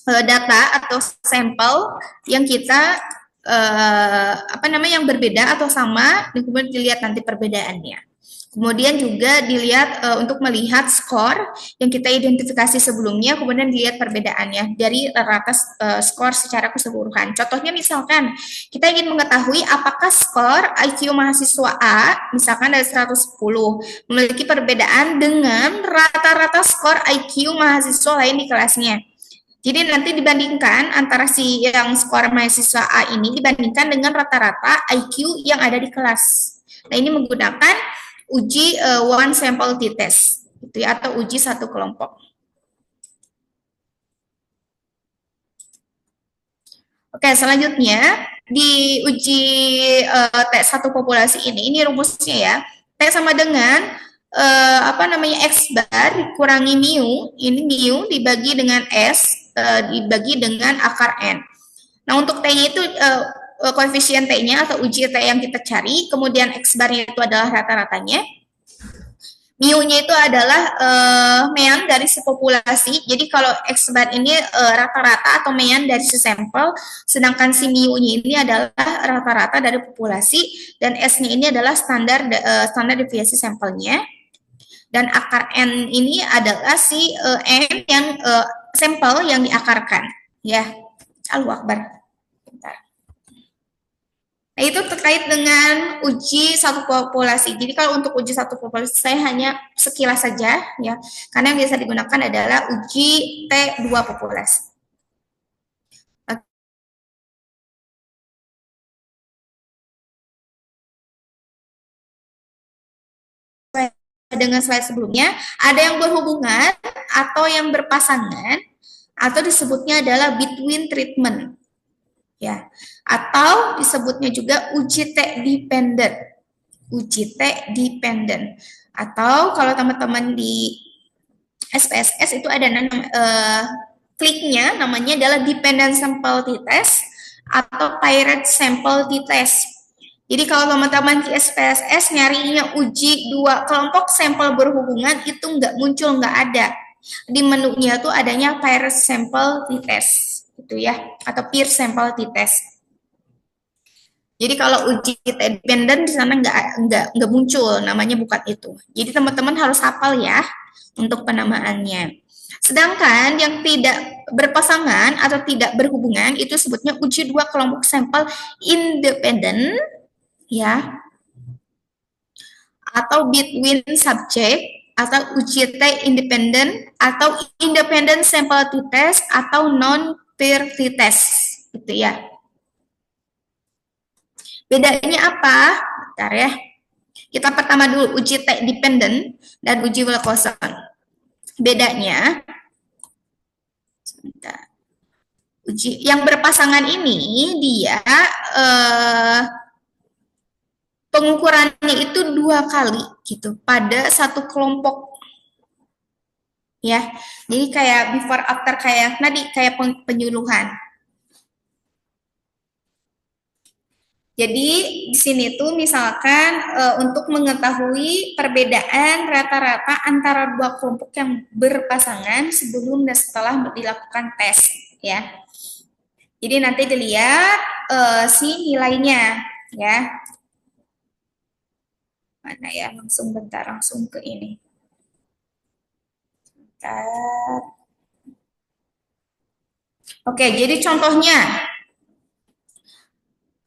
data atau sampel yang kita yang berbeda atau sama, dan kemudian dilihat nanti perbedaannya. Kemudian juga dilihat untuk melihat skor yang kita identifikasi sebelumnya, kemudian dilihat perbedaannya dari rata skor secara keseluruhan. Contohnya misalkan kita ingin mengetahui apakah skor IQ mahasiswa A, misalkan dari 110, memiliki perbedaan dengan rata-rata skor IQ mahasiswa lain di kelasnya. Jadi nanti dibandingkan antara si yang skor mahasiswa A ini dibandingkan dengan rata-rata IQ yang ada di kelas. Nah, ini menggunakan uji one sample t-test, gitu ya, atau uji satu kelompok. Oke, selanjutnya di uji T1 populasi ini rumusnya ya. T sama dengan X bar dikurangi mu, ini mu dibagi dengan S dibagi dengan akar N. Nah, untuk T-nya itu koefisien T-nya atau uji T yang kita cari, kemudian X bar-nya itu adalah rata-ratanya. Mu-nya itu adalah mean dari si populasi. Jadi kalau X bar ini rata-rata atau mean dari si sampel, sedangkan si mu-nya ini adalah rata-rata dari populasi, dan S-nya ini adalah standar deviasi sampelnya. Dan akar N ini adalah si N yang sampel yang diakarkan. Ya, Allahu Akbar. Nah, itu terkait dengan uji satu populasi. Jadi kalau untuk uji satu populasi saya hanya sekilas saja ya, karena yang biasa digunakan adalah uji T2 populasi. Dengan slide sebelumnya, ada yang berhubungan atau yang berpasangan, atau disebutnya adalah between treatment. Ya, atau disebutnya juga uji T dependent. Uji T dependent. Atau kalau teman-teman di SPSS itu ada kliknya namanya adalah dependent sample t-test atau paired sample t-test. Jadi kalau teman-teman di SPSS nyarinya uji dua kelompok sampel berhubungan, itu nggak muncul, nggak ada. Di menunya tuh adanya paired sample t-test, gitu ya, atau peer sample t-test. Jadi kalau uji dependent di sana nggak muncul, namanya bukan itu. Jadi teman-teman harus hafal ya untuk penamaannya. Sedangkan yang tidak berpasangan atau tidak berhubungan itu sebutnya uji dua kelompok sampel independen, ya, atau between subject, atau uji T independent, atau independent sample t-test, atau non peer t-test, gitu ya. Bedanya apa? Bentar ya. Kita pertama dulu uji T dependent dan uji Wilcoxon. Bedanya, sebentar. Uji yang berpasangan ini dia pengukurannya itu 2 kali gitu pada satu kelompok ya. Jadi kayak before after kayak tadi kayak penyuluhan. Jadi di sini tuh misalkan untuk mengetahui perbedaan rata-rata antara dua kelompok yang berpasangan sebelum dan setelah dilakukan tes ya. Jadi nanti dilihat si nilainya ya. Mana ya, langsung bentar, langsung ke ini. Bentar. Oke, jadi contohnya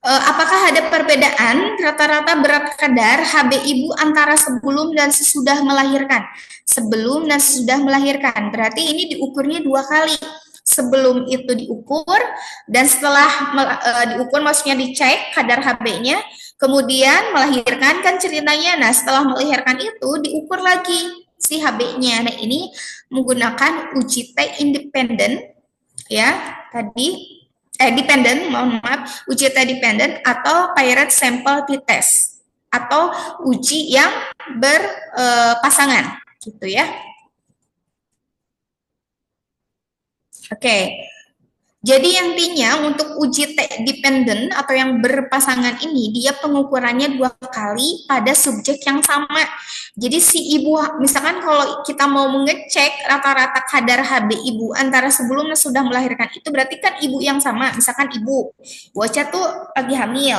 apakah ada perbedaan rata-rata berat kadar HB ibu antara sebelum dan sesudah melahirkan? Sebelum dan sesudah melahirkan, berarti ini diukurnya 2 kali. Sebelum itu diukur, dan setelah diukur maksudnya dicek kadar HB-nya, kemudian melahirkan kan ceritanya. Nah, setelah melahirkan itu diukur lagi si HB-nya. Nah, ini menggunakan uji T independen ya, tadi dependent, mohon maaf, uji T dependent atau paired sample t-test atau uji yang berpasangan, gitu ya. Oke. Jadi intinya untuk uji T dependent atau yang berpasangan ini dia pengukurannya 2 kali pada subjek yang sama. Jadi si ibu, misalkan kalau kita mau mengecek rata-rata kadar HB ibu antara sebelum dan sudah melahirkan itu berarti kan ibu yang sama. Misalkan ibu, bocah tuh lagi hamil.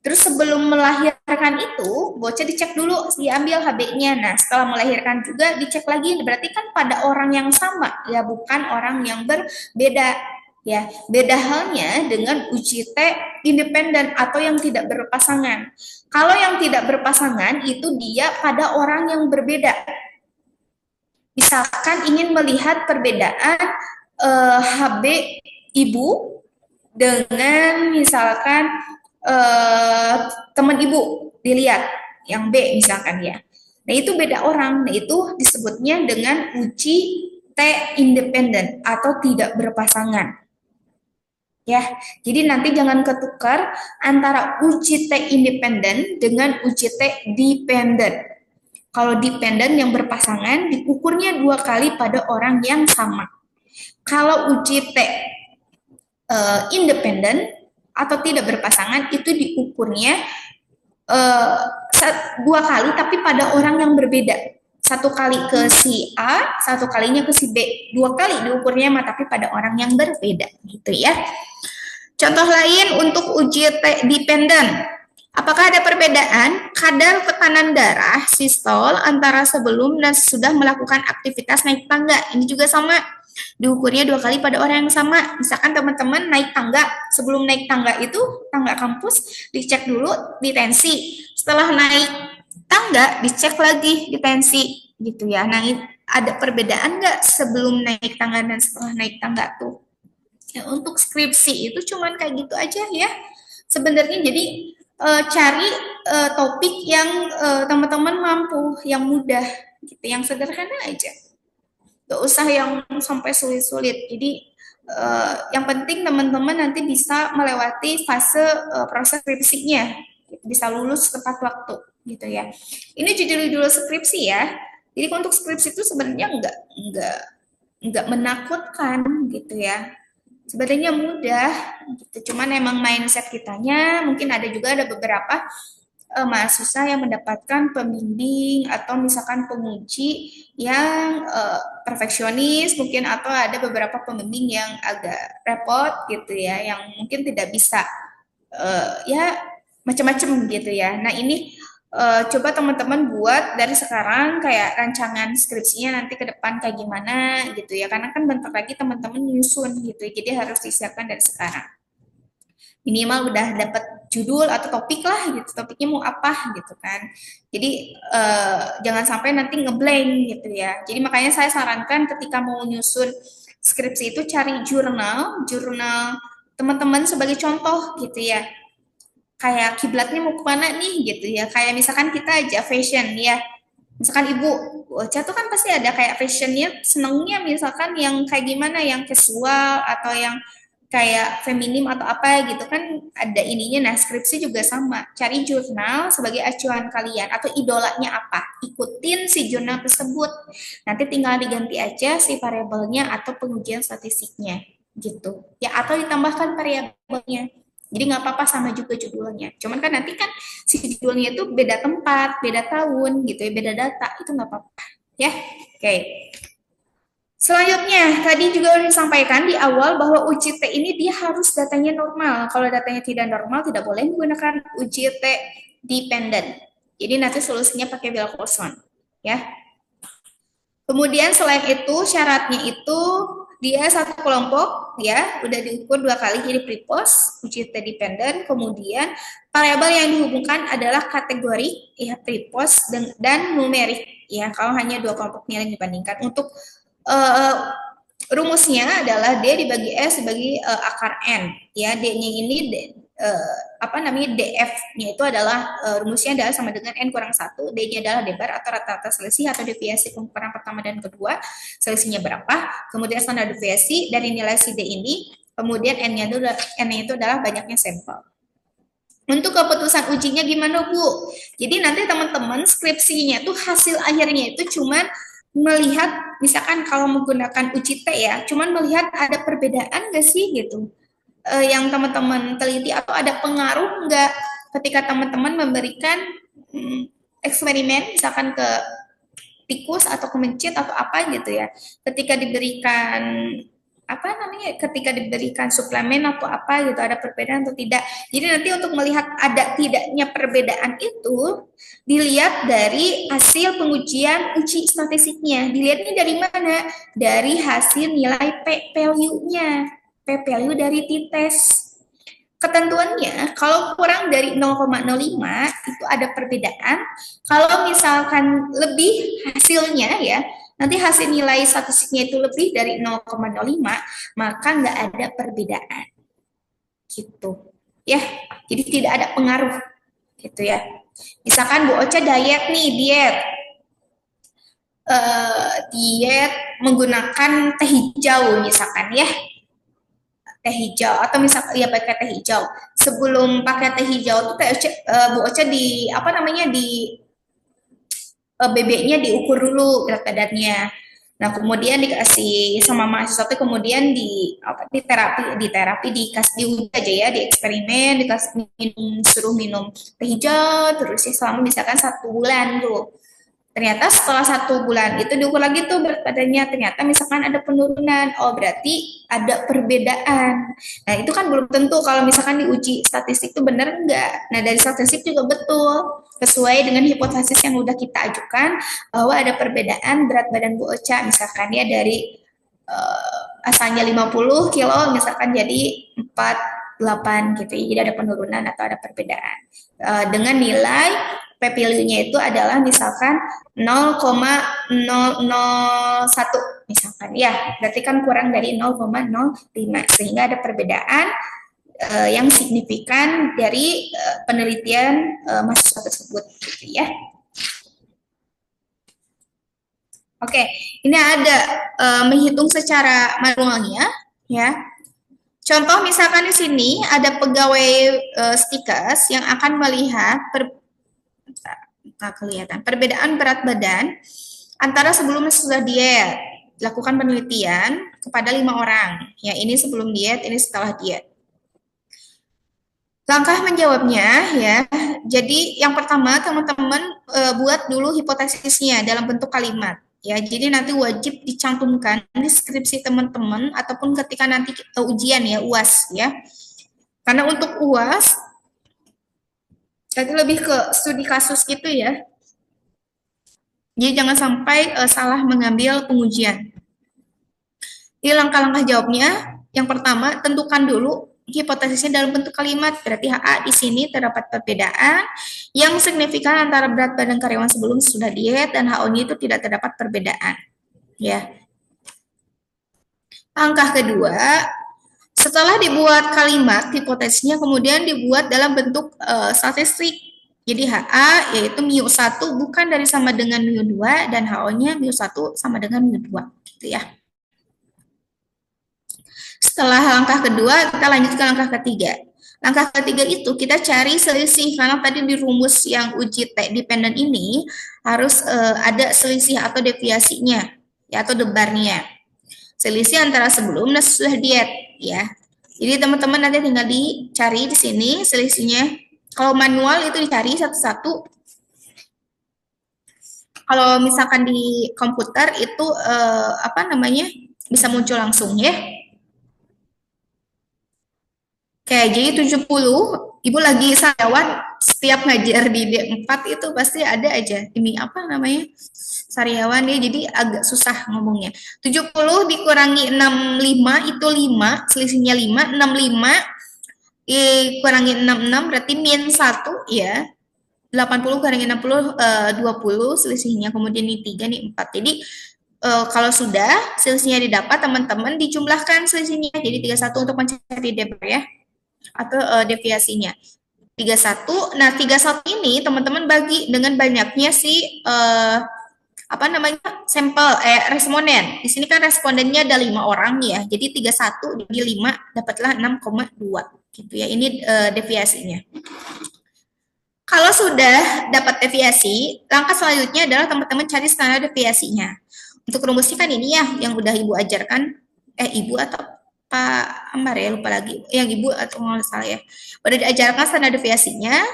Terus sebelum melahirkan itu, bocah dicek dulu, diambil HB-nya. Nah, setelah melahirkan juga dicek lagi, berarti kan pada orang yang sama, ya bukan orang yang berbeda. Ya, beda halnya dengan uji T independen atau yang tidak berpasangan. Kalau yang tidak berpasangan itu dia pada orang yang berbeda. Misalkan ingin melihat perbedaan HB ibu dengan misalkan teman ibu dilihat yang B misalkan ya. Nah itu beda orang. Nah itu disebutnya dengan uji T independen atau tidak berpasangan. Ya, jadi nanti jangan ketukar antara uji T independen dengan uji T dependen. Kalau dependen yang berpasangan diukurnya 2 kali pada orang yang sama. Kalau uji T independen atau tidak berpasangan itu diukurnya 2 kali tapi pada orang yang berbeda. 1 kali ke si A, 1 kalinya ke si B. 2 kali diukurnya tapi pada orang yang berbeda, gitu ya. Contoh lain untuk uji T dependen. Apakah ada perbedaan kadar tekanan darah sistol antara sebelum dan sesudah melakukan aktivitas naik tangga? Ini juga sama. Diukurnya 2 kali pada orang yang sama. Misalkan teman-teman naik tangga, sebelum naik tangga itu, tangga kampus, dicek dulu di tensi. Setelah naik tangga, dicek lagi di tensi. Gitu ya. Nah, ada perbedaan nggak sebelum naik tangga dan setelah naik tangga tuh? Ya, untuk skripsi itu cuman kayak gitu aja ya. Sebenarnya jadi cari topik yang teman-teman mampu, yang mudah, gitu, yang sederhana aja. Gak usah yang sampai sulit-sulit. Jadi yang penting teman-teman nanti bisa melewati fase proses skripsinya, bisa lulus tepat waktu, gitu ya. Ini judul-judul skripsi ya. Jadi untuk skripsi itu sebenarnya nggak menakutkan, gitu ya. Sebenarnya mudah, gitu. Cuman emang mindset kitanya, mungkin ada beberapa mahasiswa yang mendapatkan pembimbing atau misalkan penguji yang perfeksionis mungkin, atau ada beberapa pembimbing yang agak repot gitu ya, yang mungkin tidak bisa ya macam-macam gitu ya. Nah ini coba teman-teman buat dari sekarang kayak rancangan skripsinya nanti ke depan kayak gimana gitu ya, karena kan bentar lagi teman-teman nyusun gitu ya, jadi harus disiapkan dari sekarang. Minimal udah dapat judul atau topik lah gitu, topiknya mau apa gitu kan. Jadi jangan sampai nanti ngeblank gitu ya. Jadi makanya saya sarankan ketika mau nyusun skripsi itu cari jurnal teman-teman sebagai contoh gitu ya. Kayak kiblatnya mau kemana nih gitu ya. Kayak misalkan kita aja fashion ya. Misalkan ibu, Ocha tuh kan pasti ada kayak fashionnya, senengnya misalkan yang kayak gimana, yang casual atau yang kayak feminim atau apa gitu kan, ada ininya. Nah skripsi juga sama, cari jurnal sebagai acuan kalian atau idolanya apa, ikutin si jurnal tersebut, nanti tinggal diganti aja si variabelnya atau pengujian statistiknya gitu ya, atau ditambahkan variabelnya. Jadi nggak apa-apa sama juga judulnya, cuman kan nanti kan si judulnya itu beda tempat, beda tahun gitu ya, beda data, itu nggak apa-apa ya. Oke. Selanjutnya, tadi juga sudah disampaikan di awal bahwa uji T ini dia harus datanya normal. Kalau datanya tidak normal, tidak boleh menggunakan uji T dependent. Jadi nanti solusinya pakai Wilcoxon, ya. Kemudian selain itu syaratnya itu dia satu kelompok ya, udah diukur 2 kali jadi prepos, uji T dependent. Kemudian variabel yang dihubungkan adalah kategori ya, prepos dan numerik ya. Kalau hanya 2 kelompok nilai dibandingkan. Untuk rumusnya adalah D dibagi S dibagi akar N ya. D-nya ini DF-nya itu adalah rumusnya adalah sama dengan N kurang 1. D-nya adalah debar atau rata-rata selisih atau deviasi pengukuran pertama dan kedua, selisihnya berapa. Kemudian standar deviasi dari nilai si D ini, kemudian N-nya itu adalah banyaknya sampel. Untuk keputusan ujinya gimana Bu? Jadi nanti teman-teman skripsinya tuh hasil akhirnya itu cuman melihat misalkan kalau menggunakan UCT ya, cuman melihat ada perbedaan nggak sih gitu, yang teman-teman teliti atau ada pengaruh nggak ketika teman-teman memberikan eksperimen misalkan ke tikus atau kemencit atau apa gitu ya, ketika diberikan apa namanya, ketika diberikan suplemen atau apa gitu ada perbedaan atau tidak. Jadi nanti untuk melihat ada tidaknya perbedaan itu dilihat dari hasil pengujian uji statistiknya. Dilihatnya dari mana? Dari hasil nilai p-value-nya, p-value dari t-test. Ketentuannya kalau kurang dari 0,05 itu ada perbedaan. Kalau misalkan lebih hasilnya ya, nanti hasil nilai statistiknya itu lebih dari 0,05, maka nggak ada perbedaan. Gitu. Ya, jadi tidak ada pengaruh. Gitu ya. Misalkan Bu Ocha diet nih, diet menggunakan teh hijau misalkan ya, teh hijau atau misalkan ya pakai teh hijau. Sebelum pakai teh hijau tuh Bu Ocha di apa namanya di bebeknya diukur dulu berat badannya. Nah, kemudian dikasih sama mahasiswa itu kemudian di terapi dikasih diuji aja ya, di eksperimen dikasih minum, suruh minum teh hijau terus ya selama misalkan 1 bulan tuh. Ternyata setelah 1 bulan itu diukur lagi tuh berat badannya, ternyata misalkan ada penurunan, oh berarti ada perbedaan. Nah itu kan belum tentu kalau misalkan diuji statistik itu benar enggak. Nah dari statistik juga betul, sesuai dengan hipotesis yang udah kita ajukan, bahwa ada perbedaan berat badan Bu Ocha, misalkan ya dari asalnya 50 kilo, misalkan jadi 48 gitu, jadi ada penurunan atau ada perbedaan. Dengan nilai p-value-nya itu adalah misalkan 0,001 misalkan ya, berarti kan kurang dari 0,05 sehingga ada perbedaan yang signifikan dari penelitian mahasiswa tersebut gitu ya. Oke, ini ada menghitung secara manualnya ya. Contoh misalkan di sini ada pegawai stikers yang akan melihat kelihatan perbedaan berat badan antara sebelum sudah diet. Lakukan penelitian kepada 5 orang. Ya, ini sebelum diet, ini setelah diet. Langkah menjawabnya ya. Jadi yang pertama teman-teman buat dulu hipotesisnya dalam bentuk kalimat. Ya, jadi nanti wajib dicantumkan di skripsi teman-teman ataupun ketika nanti ujian ya, UAS ya. Karena untuk UAS jadi lebih ke studi kasus gitu ya. Jadi jangan sampai salah mengambil pengujian. Jadi langkah-langkah jawabnya, yang pertama tentukan dulu hipotesisnya dalam bentuk kalimat. Berarti HA di sini terdapat perbedaan yang signifikan antara berat badan karyawan sebelum sudah diet dan HO-nya itu tidak terdapat perbedaan. Ya. Langkah kedua, setelah dibuat kalimat hipotesisnya kemudian dibuat dalam bentuk statistik. Jadi HA yaitu mu1 bukan dari sama dengan mu2 dan HO-nya mu1 sama dengan mu2 gitu ya. Setelah langkah kedua, kita lanjut ke langkah ketiga. Langkah ketiga itu kita cari selisih, karena tadi di rumus yang uji T dependent ini harus ada selisih atau deviasinya, ya, atau debarnya. Selisih antara sebelum dan sesudah diet, ya. Jadi teman-teman nanti tinggal dicari di sini selisihnya. Kalau manual itu dicari satu-satu. Kalau misalkan di komputer itu bisa muncul langsung ya. Oke, jadi 70, Ibu lagi sariawan, setiap ngajar di D4 itu pasti ada aja. Ini apa namanya? Sariawan ya, jadi agak susah ngomongnya. 70 dikurangi 65 itu 5, selisihnya 5, 65 dikurangi 66 berarti min 1 ya. 80 kurangi 60 20 selisihnya, kemudian ini 3 nih 4. Jadi kalau sudah selisihnya didapat, teman-teman dijumlahkan selisihnya jadi 31 untuk mencari debar ya, atau deviasinya 31. Nah 31 ini teman-teman bagi dengan banyaknya si sampel responden. Di sini kan respondennya ada 5 orang ya, jadi 31 dibagi 5 dapatlah 6,2 gitu ya. Ini deviasinya. Kalau sudah dapat deviasi, langkah selanjutnya adalah teman-teman cari standar deviasinya. Untuk rumusnya kan ini ya, yang udah Ibu ajarkan, Ibu atau Pak Amar ya, lupa lagi. Yang Ibu atau nggak salah ya. Udah diajarkan standar deviasinya,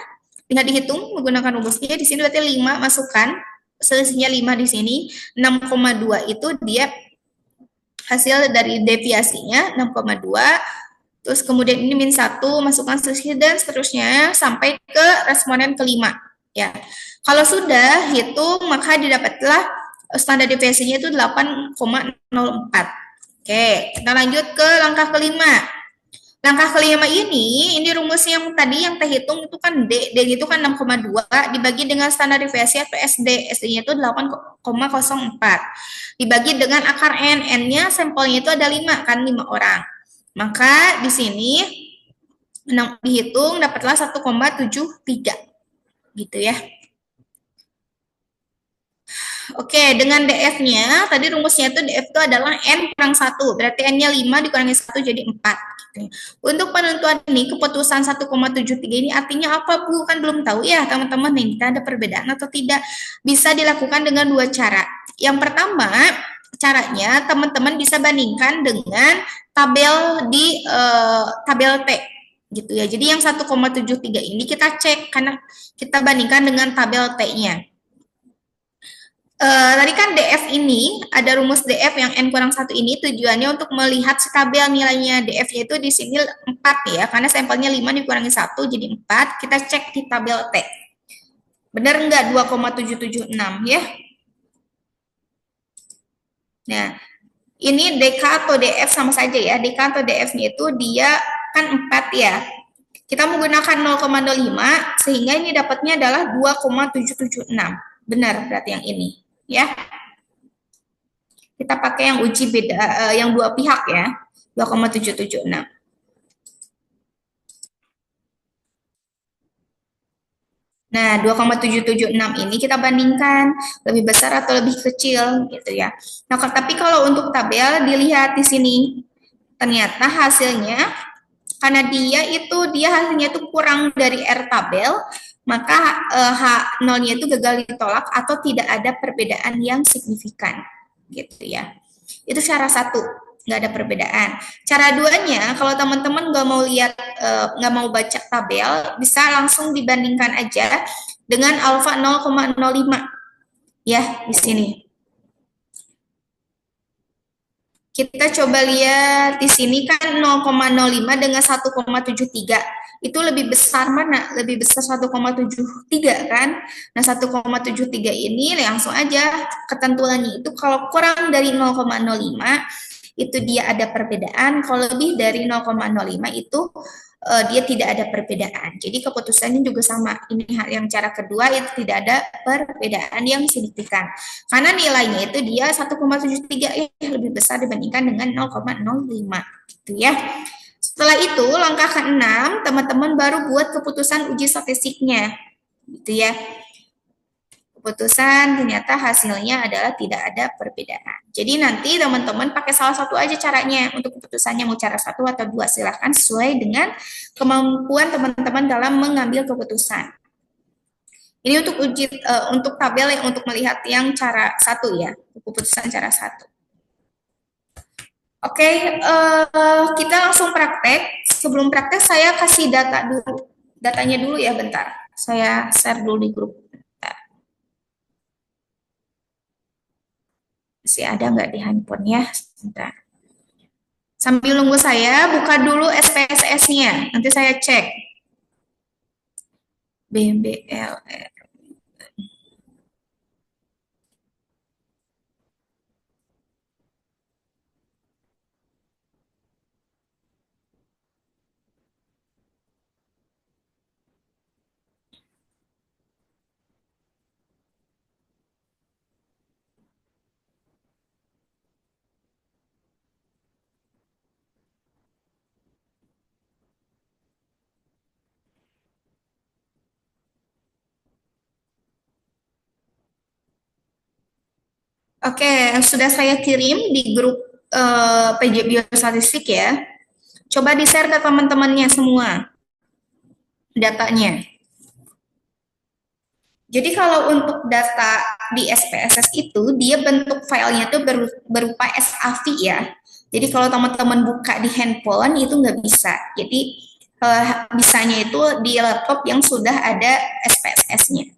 tinggal dihitung menggunakan rumusnya. Di sini berarti 5 masukkan, selisihnya 5 di sini, 6,2 itu dia hasil dari deviasinya 6,2, terus kemudian ini min 1, masukkan selisih dan seterusnya sampai ke responden kelima. Ya, kalau sudah hitung maka didapatlah standar deviasinya itu 8,04. Oke, kita lanjut ke langkah kelima. Langkah kelima ini rumusnya yang tadi yang terhitung itu kan D itu kan 6,2 dibagi dengan standar deviasi atau SD. SD-nya itu 8,04. Dibagi dengan akar N. N-nya sampelnya itu ada 5 kan, 5 orang. Maka di sini dihitung dapatlah 1,73 gitu ya. Oke, dengan DF-nya, tadi rumusnya itu DF itu adalah N kurang 1, berarti N-nya 5 dikurangi 1 jadi 4. Gitu. Untuk penentuan ini, keputusan 1,73 ini artinya apa, Bu? Kan belum tahu ya, teman-teman, nih, kita ada perbedaan atau tidak. Bisa dilakukan dengan 2 cara. Yang pertama, caranya teman-teman bisa bandingkan dengan tabel di tabel T. Gitu ya. Jadi yang 1,73 ini kita cek, karena kita bandingkan dengan tabel T-nya. Tadi kan DF ini, ada rumus DF yang N kurang 1 ini tujuannya untuk melihat stabil nilainya. DF-nya itu di sini 4 ya, karena sampelnya 5 dikurangi 1 jadi 4. Kita cek di tabel T. Benar enggak 2,776 ya? Nah, ini DK atau DF sama saja ya. DK atau DF-nya itu dia kan 4 ya. Kita menggunakan 0,05 sehingga ini dapatnya adalah 2,776. Benar berarti yang ini. Ya, kita pakai yang uji beda, yang dua pihak ya, 2,776. Nah, 2,776 ini kita bandingkan lebih besar atau lebih kecil gitu ya. Nah, tapi kalau untuk tabel dilihat di sini, ternyata hasilnya karena dia hasilnya itu kurang dari R tabel, maka H0-nya itu gagal ditolak atau tidak ada perbedaan yang signifikan gitu ya. Itu cara satu, nggak ada perbedaan. Cara duanya, kalau teman-teman nggak mau lihat, nggak mau baca tabel, bisa langsung dibandingkan aja dengan alfa 0,05 ya di sini. Kita coba lihat di sini kan 0,05 dengan 1,73. Itu lebih besar mana? Lebih besar 1,73 kan? Nah, 1,73 ini langsung aja ketentuannya itu kalau kurang dari 0,05 itu dia ada perbedaan, kalau lebih dari 0,05 itu dia tidak ada perbedaan. Jadi keputusannya juga sama. Ini yang cara kedua itu tidak ada perbedaan yang signifikan. Karena nilainya itu dia 1,73 lebih besar dibandingkan dengan 0,05 gitu ya. Setelah itu langkah ke-6 teman-teman baru buat keputusan uji statistiknya gitu ya. Keputusan ternyata hasilnya adalah tidak ada perbedaan. Jadi nanti teman-teman pakai salah satu aja caranya untuk keputusannya, mau cara satu atau dua, silahkan sesuai dengan kemampuan teman-teman dalam mengambil keputusan. Ini untuk uji untuk tabel yang untuk melihat yang cara satu ya, keputusan cara satu. Oke, kita langsung praktek. Sebelum praktek saya kasih datanya dulu ya, bentar. Saya share dulu di grup. Masih ada nggak di handphone ya? Sebentar. Sambil nunggu saya, buka dulu SPSS-nya. Nanti saya cek. BBLR. Oke, sudah saya kirim di grup PJ Biostatistik ya. Coba di-share ke teman-temannya semua datanya. Jadi kalau untuk data di SPSS itu dia bentuk filenya itu berupa SAV ya. Jadi kalau teman-teman buka di handphone itu nggak bisa. Jadi bisanya itu di laptop yang sudah ada SPSS-nya.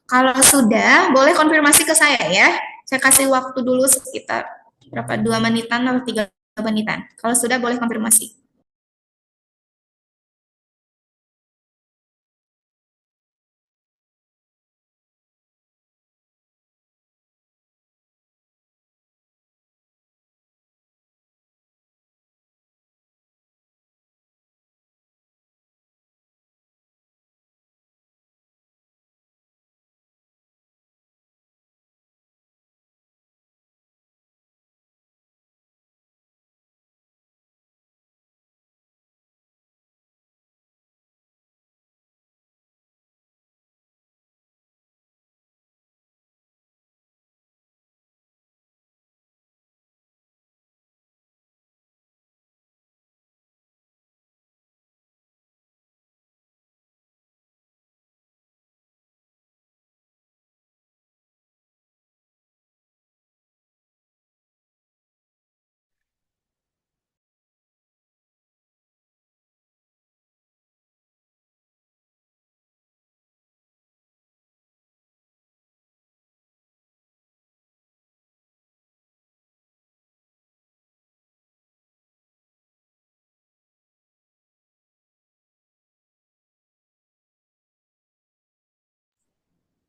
Kalau sudah, boleh konfirmasi ke saya ya. Saya kasih waktu dulu sekitar berapa 2 menitan atau 3 menitan. Kalau sudah, boleh konfirmasi.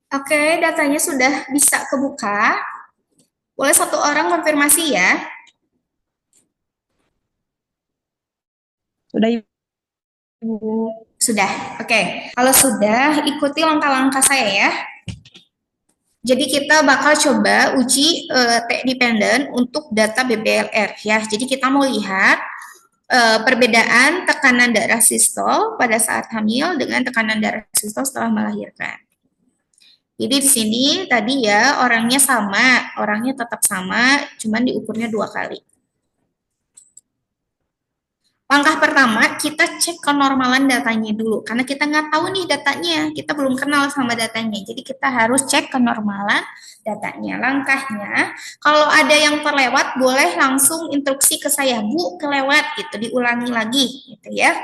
Oke, datanya sudah bisa kebuka. Boleh satu orang konfirmasi ya. Sudah, Ibu. Sudah. Oke. Kalau sudah, ikuti langkah-langkah saya ya. Jadi kita bakal coba uji T dependent untuk data BBLR ya. Jadi kita mau lihat perbedaan tekanan darah sistol pada saat hamil dengan tekanan darah sistol setelah melahirkan. Jadi di sini tadi ya orangnya sama, orangnya tetap sama, cuman diukurnya 2 kali. Langkah pertama, kita cek kenormalan datanya dulu. Karena kita nggak tahu nih datanya, kita belum kenal sama datanya. Jadi kita harus cek kenormalan datanya. Langkahnya, kalau ada yang terlewat, boleh langsung instruksi ke saya, Bu, kelewat, gitu, diulangi lagi, gitu ya.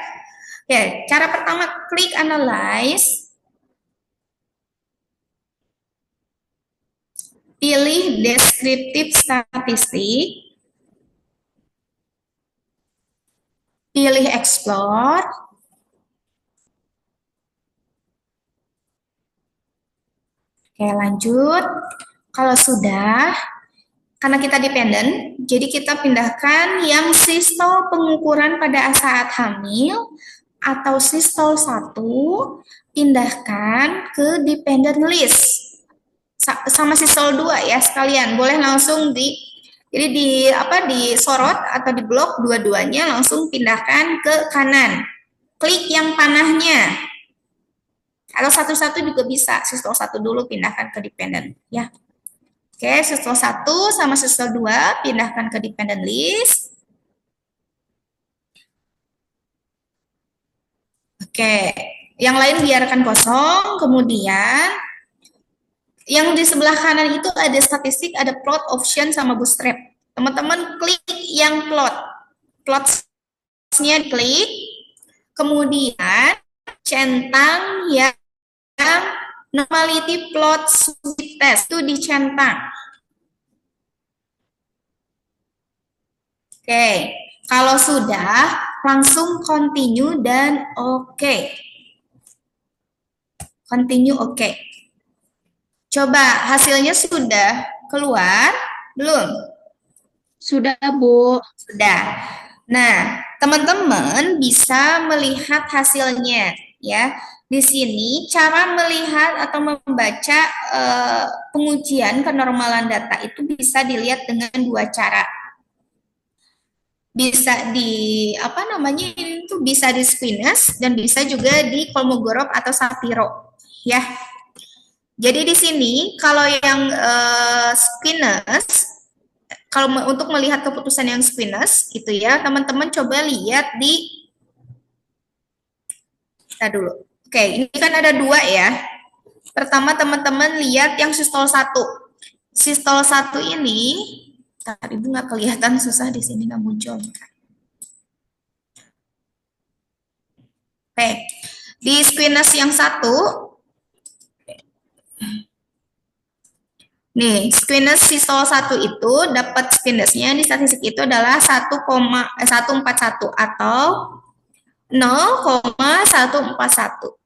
Oke, cara pertama, klik analyze, pilih descriptive statistik, pilih explore. Oke, lanjut. Kalau sudah, karena kita dependen, jadi kita pindahkan yang sistol pengukuran pada saat hamil atau sistol 1, pindahkan ke dependent list. Sama sistol 2 ya sekalian, boleh langsung jadi disorot atau diblok dua-duanya, langsung pindahkan ke kanan. Klik yang panahnya. Atau satu-satu juga bisa, sistol 1 dulu pindahkan ke dependent ya. Oke, sistol 1 sama sistol 2 pindahkan ke dependent list. Oke, yang lain biarkan kosong. Kemudian yang di sebelah kanan itu ada statistik, ada plot, option, sama bootstrap. Teman-teman klik yang plot. Plotsnya klik, kemudian centang yang normality plot suite test itu dicentang. Oke, kalau sudah langsung continue dan oke. Continue oke. Coba hasilnya sudah keluar belum? Sudah, Bu. Sudah. Nah, teman-teman bisa melihat hasilnya ya. Di sini cara melihat atau membaca pengujian kenormalan data itu bisa dilihat dengan 2 cara. Bisa di itu bisa di Squinus dan bisa juga di Kolmogorov atau Sapiro ya. Jadi di sini kalau yang Squinus kalau untuk melihat keputusan yang squeeness gitu ya, teman-teman coba lihat di kita dulu. Oke, ini kan ada dua ya. Pertama teman-teman lihat yang sistol 1. Sistol 1 ini, tadi Ibu nggak kelihatan, susah di sini nggak muncul. Oke, di squeeness yang 1, nih, squeeness sistol 1 itu dapat squeeness-nya di statistik itu adalah 1,141 atau 0,141.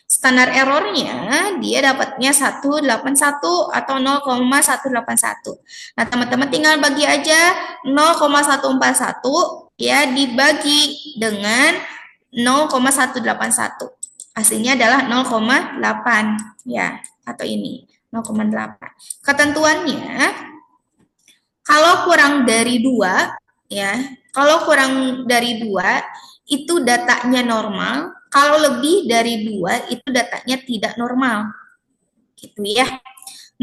Standar errornya dia dapatnya 181 atau 0,181. Nah, teman-teman tinggal bagi aja 0,141 ya dibagi dengan 0,181. Hasilnya adalah 0,8 ya, atau ini 0,8. Ketentuannya kalau kurang dari 2 ya, kalau kurang dari 2 itu datanya normal, kalau lebih dari 2 itu datanya tidak normal. Gitu ya.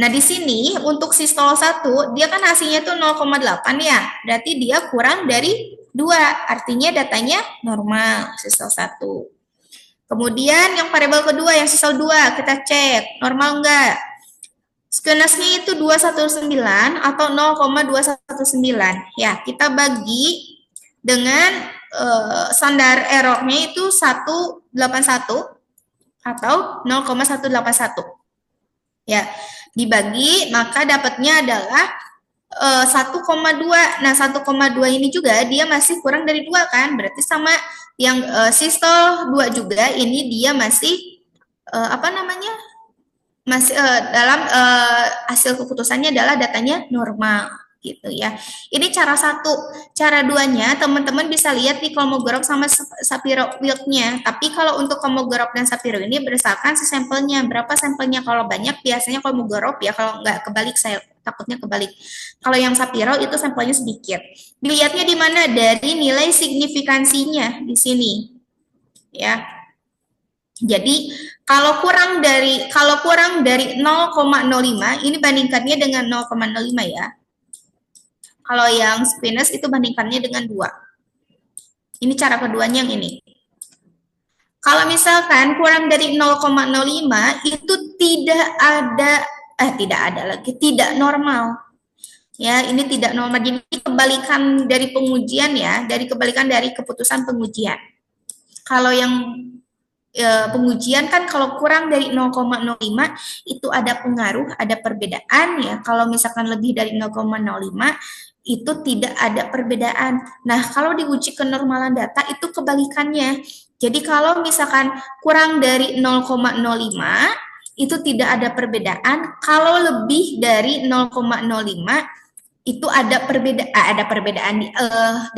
Nah, di sini untuk sistol 1, dia kan hasilnya itu 0,8 ya. Berarti dia kurang dari 2, artinya datanya normal sistol 1. Kemudian yang variabel kedua yang sistol 2, kita cek normal enggak? Squeeness-nya itu 219 atau 0,219. Ya, kita bagi dengan standar error-nya itu 181 atau 0,181. Ya, dibagi maka dapatnya adalah 1,2. Nah, 1,2 ini juga dia masih kurang dari 2 kan? Berarti sama yang sistol 2 juga, ini dia masih apa namanya? Masih dalam hasil keputusannya adalah datanya normal gitu ya. Ini cara satu. Cara duanya teman-teman bisa lihat di Kolmogorov sama Sapiro-Wilk-nya. Tapi kalau untuk Kolmogorov dan Sapiro ini berdasarkan si sampelnya. Berapa sampelnya? Kalau banyak biasanya Kolmogorov ya, kalau nggak kebalik saya takutnya kebalik. Kalau yang Sapiro itu sampelnya sedikit. Dilihatnya di mana? Dari nilai signifikansinya di sini. Ya. Jadi kalau kurang dari 0,05 ini bandingkannya dengan 0,05 ya. Kalau yang squeeness itu bandingkannya dengan 2. Ini cara keduanya yang ini. Kalau misalkan kurang dari 0,05 itu tidak normal. Ya, ini tidak normal. Jadi kebalikan dari pengujian ya, kebalikan dari keputusan pengujian. Kalau yang pengujian kan kalau kurang dari 0,05 itu ada pengaruh, ada perbedaan ya. Kalau misalkan lebih dari 0,05 itu tidak ada perbedaan. Nah, kalau diuji kenormalan data itu kebalikannya. Jadi kalau misalkan kurang dari 0,05 itu tidak ada perbedaan. Kalau lebih dari 0,05 itu ada perbedaan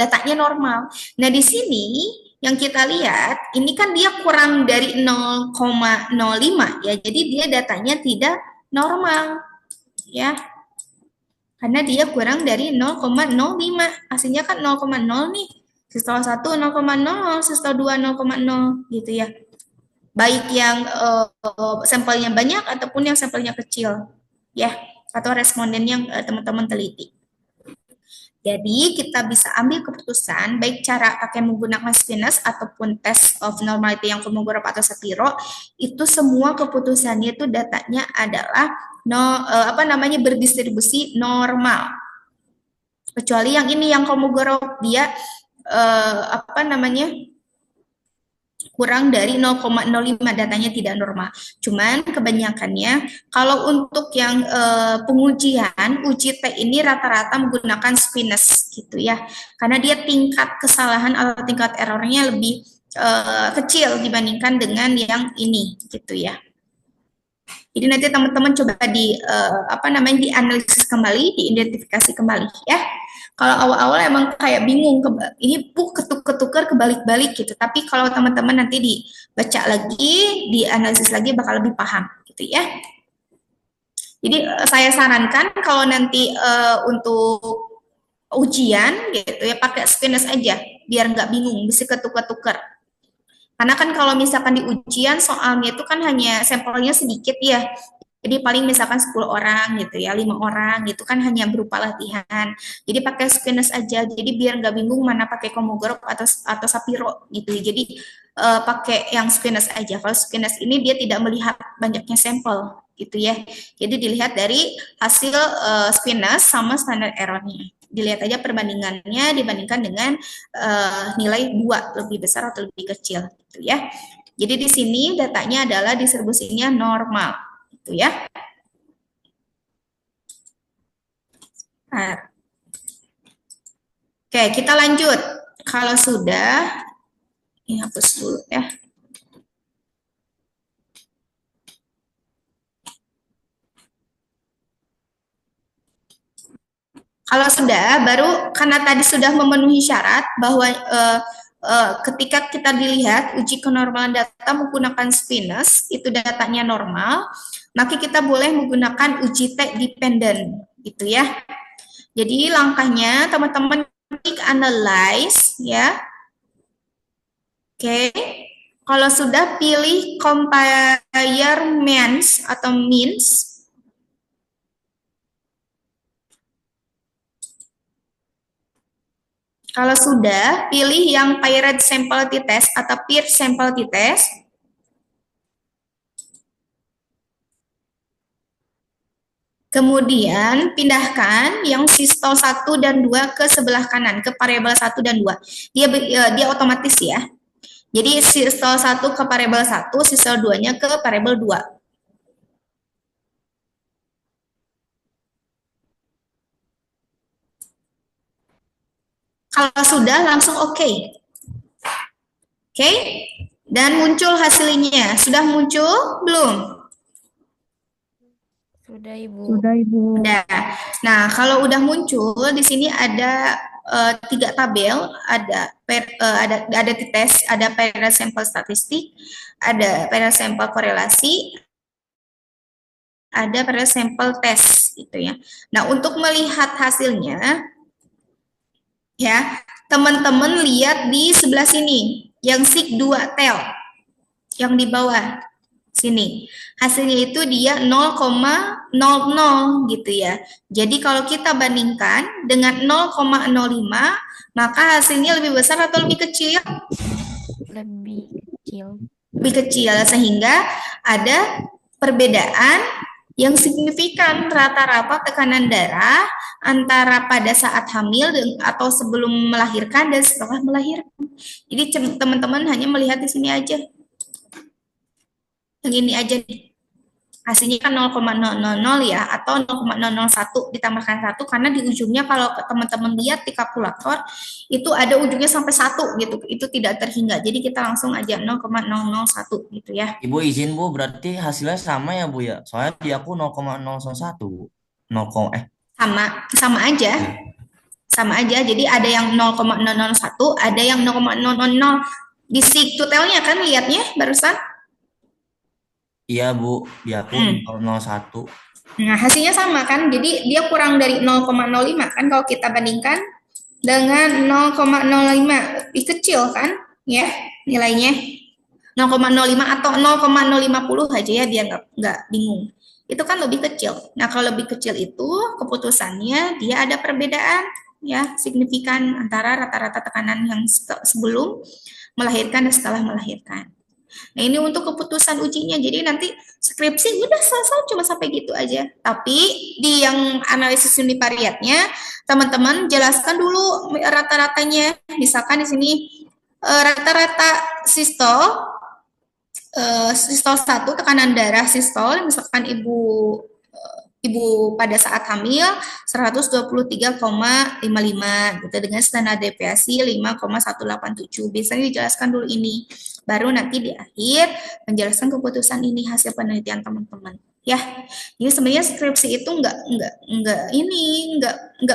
datanya normal. Nah, di sini yang kita lihat, ini kan dia kurang dari 0,05 ya. Jadi dia datanya tidak normal ya. Karena dia kurang dari 0,05. Hasilnya kan 0,0 nih. Sistol 1 0,0, sistol 2 0,0 gitu ya. Baik yang sampelnya banyak ataupun yang sampelnya kecil ya, atau responden yang teman-teman teliti. Jadi kita bisa ambil keputusan baik cara pakai menggunakan squeeness ataupun test of normality yang Kolmogorov atau Sapiro, itu semua keputusannya itu datanya adalah berdistribusi normal. Kecuali yang ini yang Kolmogorov dia kurang dari 0,05 datanya tidak normal. Cuman kebanyakannya kalau untuk yang pengujian uji T ini rata-rata menggunakan squeeness gitu ya. Karena dia tingkat kesalahan atau tingkat errornya lebih kecil dibandingkan dengan yang ini gitu ya. Jadi nanti teman-teman coba dianalisis kembali, diidentifikasi kembali ya. Kalau awal-awal emang kayak bingung, ini ketukar kebalik-balik gitu. Tapi kalau teman-teman nanti dibaca lagi, dianalisis lagi bakal lebih paham gitu ya. Jadi saya sarankan kalau nanti untuk ujian gitu ya pakai squeeness aja, biar nggak bingung, bisa ketukar-tukar. Karena kan kalau misalkan di ujian soalnya itu kan hanya sampelnya sedikit ya. Jadi paling misalkan 10 orang gitu ya, 5 orang gitu kan hanya berupa latihan. Jadi pakai squeeness aja. Jadi biar nggak bingung mana pakai Komogorov atau Sapiro gitu. Jadi pakai yang squeeness aja. Kalau squeeness ini dia tidak melihat banyaknya sampel gitu ya. Jadi dilihat dari hasil squeeness sama standar errornya. Dilihat aja perbandingannya dibandingkan dengan nilai 2 lebih besar atau lebih kecil gitu ya. Jadi di sini datanya adalah distribusinya normal, gitu ya. Nah, oke, kita lanjut. Kalau sudah, ini hapus dulu ya. Kalau sudah, baru karena tadi sudah memenuhi syarat bahwa ketika kita dilihat uji kenormalan data menggunakan Spinus, itu datanya normal, maka kita boleh menggunakan uji T dependent, gitu ya. Jadi langkahnya teman-teman klik analyze ya. Oke. Kalau sudah pilih compare means atau means. Kalau sudah, pilih yang paired sample t-test atau peer sample t-test. Kemudian pindahkan yang sistol 1 dan 2 ke sebelah kanan, ke variabel 1 dan 2. Dia otomatis ya. Jadi sistol 1 ke variabel 1, sistol 2-nya ke variabel 2. Kalau sudah, langsung oke. Oke? Dan muncul hasilnya. Sudah muncul? Belum? Sudah, Ibu. Sudah, Ibu. Udah. Nah, kalau udah muncul, di sini ada 3 tabel, ada t-test, ada paired sample statistik, ada paired sample korelasi, ada paired sample test gitu ya. Nah, untuk melihat hasilnya ya, teman-teman lihat di sebelah sini yang sig2 tel yang di bawah sini. Hasilnya itu dia 0,00 gitu ya. Jadi kalau kita bandingkan dengan 0,05, maka hasilnya lebih besar atau lebih kecil? Lebih kecil. Lebih kecil, sehingga ada perbedaan yang signifikan rata-rata tekanan darah antara pada saat hamil atau sebelum melahirkan dan setelah melahirkan. Jadi teman-teman hanya melihat di sini aja. Yang ini aja nih. Hasilnya kan 0,000 ya, atau 0,001 ditambahkan 1, karena di ujungnya kalau teman-teman lihat di kalkulator, itu ada ujungnya sampai 1 gitu, itu tidak terhingga, jadi kita langsung aja 0,001 gitu ya. Ibu izin Bu, berarti hasilnya sama ya Bu ya? Soalnya di aku 0,001 Bu. Sama aja. Sama aja, jadi ada yang 0,001, ada yang 0,000. Di sig tutelnya kan lihatnya barusan? Iya Bu, di aku 0,01. Nah, hasilnya sama kan? Jadi dia kurang dari 0,05 kan kalau kita bandingkan dengan 0,05, lebih kecil kan? Ya, nilainya 0,05 atau 0,050 aja ya, dia nggak bingung. Itu kan lebih kecil. Nah, kalau lebih kecil itu keputusannya dia ada perbedaan ya signifikan antara rata-rata tekanan yang sebelum melahirkan dan setelah melahirkan. Nah, ini untuk keputusan ujinya. Jadi nanti skripsi udah selesai cuma sampai gitu aja. Tapi di yang analisis univariatnya, teman-teman jelaskan dulu rata-ratanya. Misalkan di sini rata-rata sistol 1 tekanan darah sistol, misalkan ibu pada saat hamil 123,55 gitu dengan standar deviasi 5,187. Biasanya dijelaskan dulu ini. Baru nanti di akhir menjelaskan keputusan ini hasil penelitian teman-teman. Ya. Jadi sebenarnya skripsi itu enggak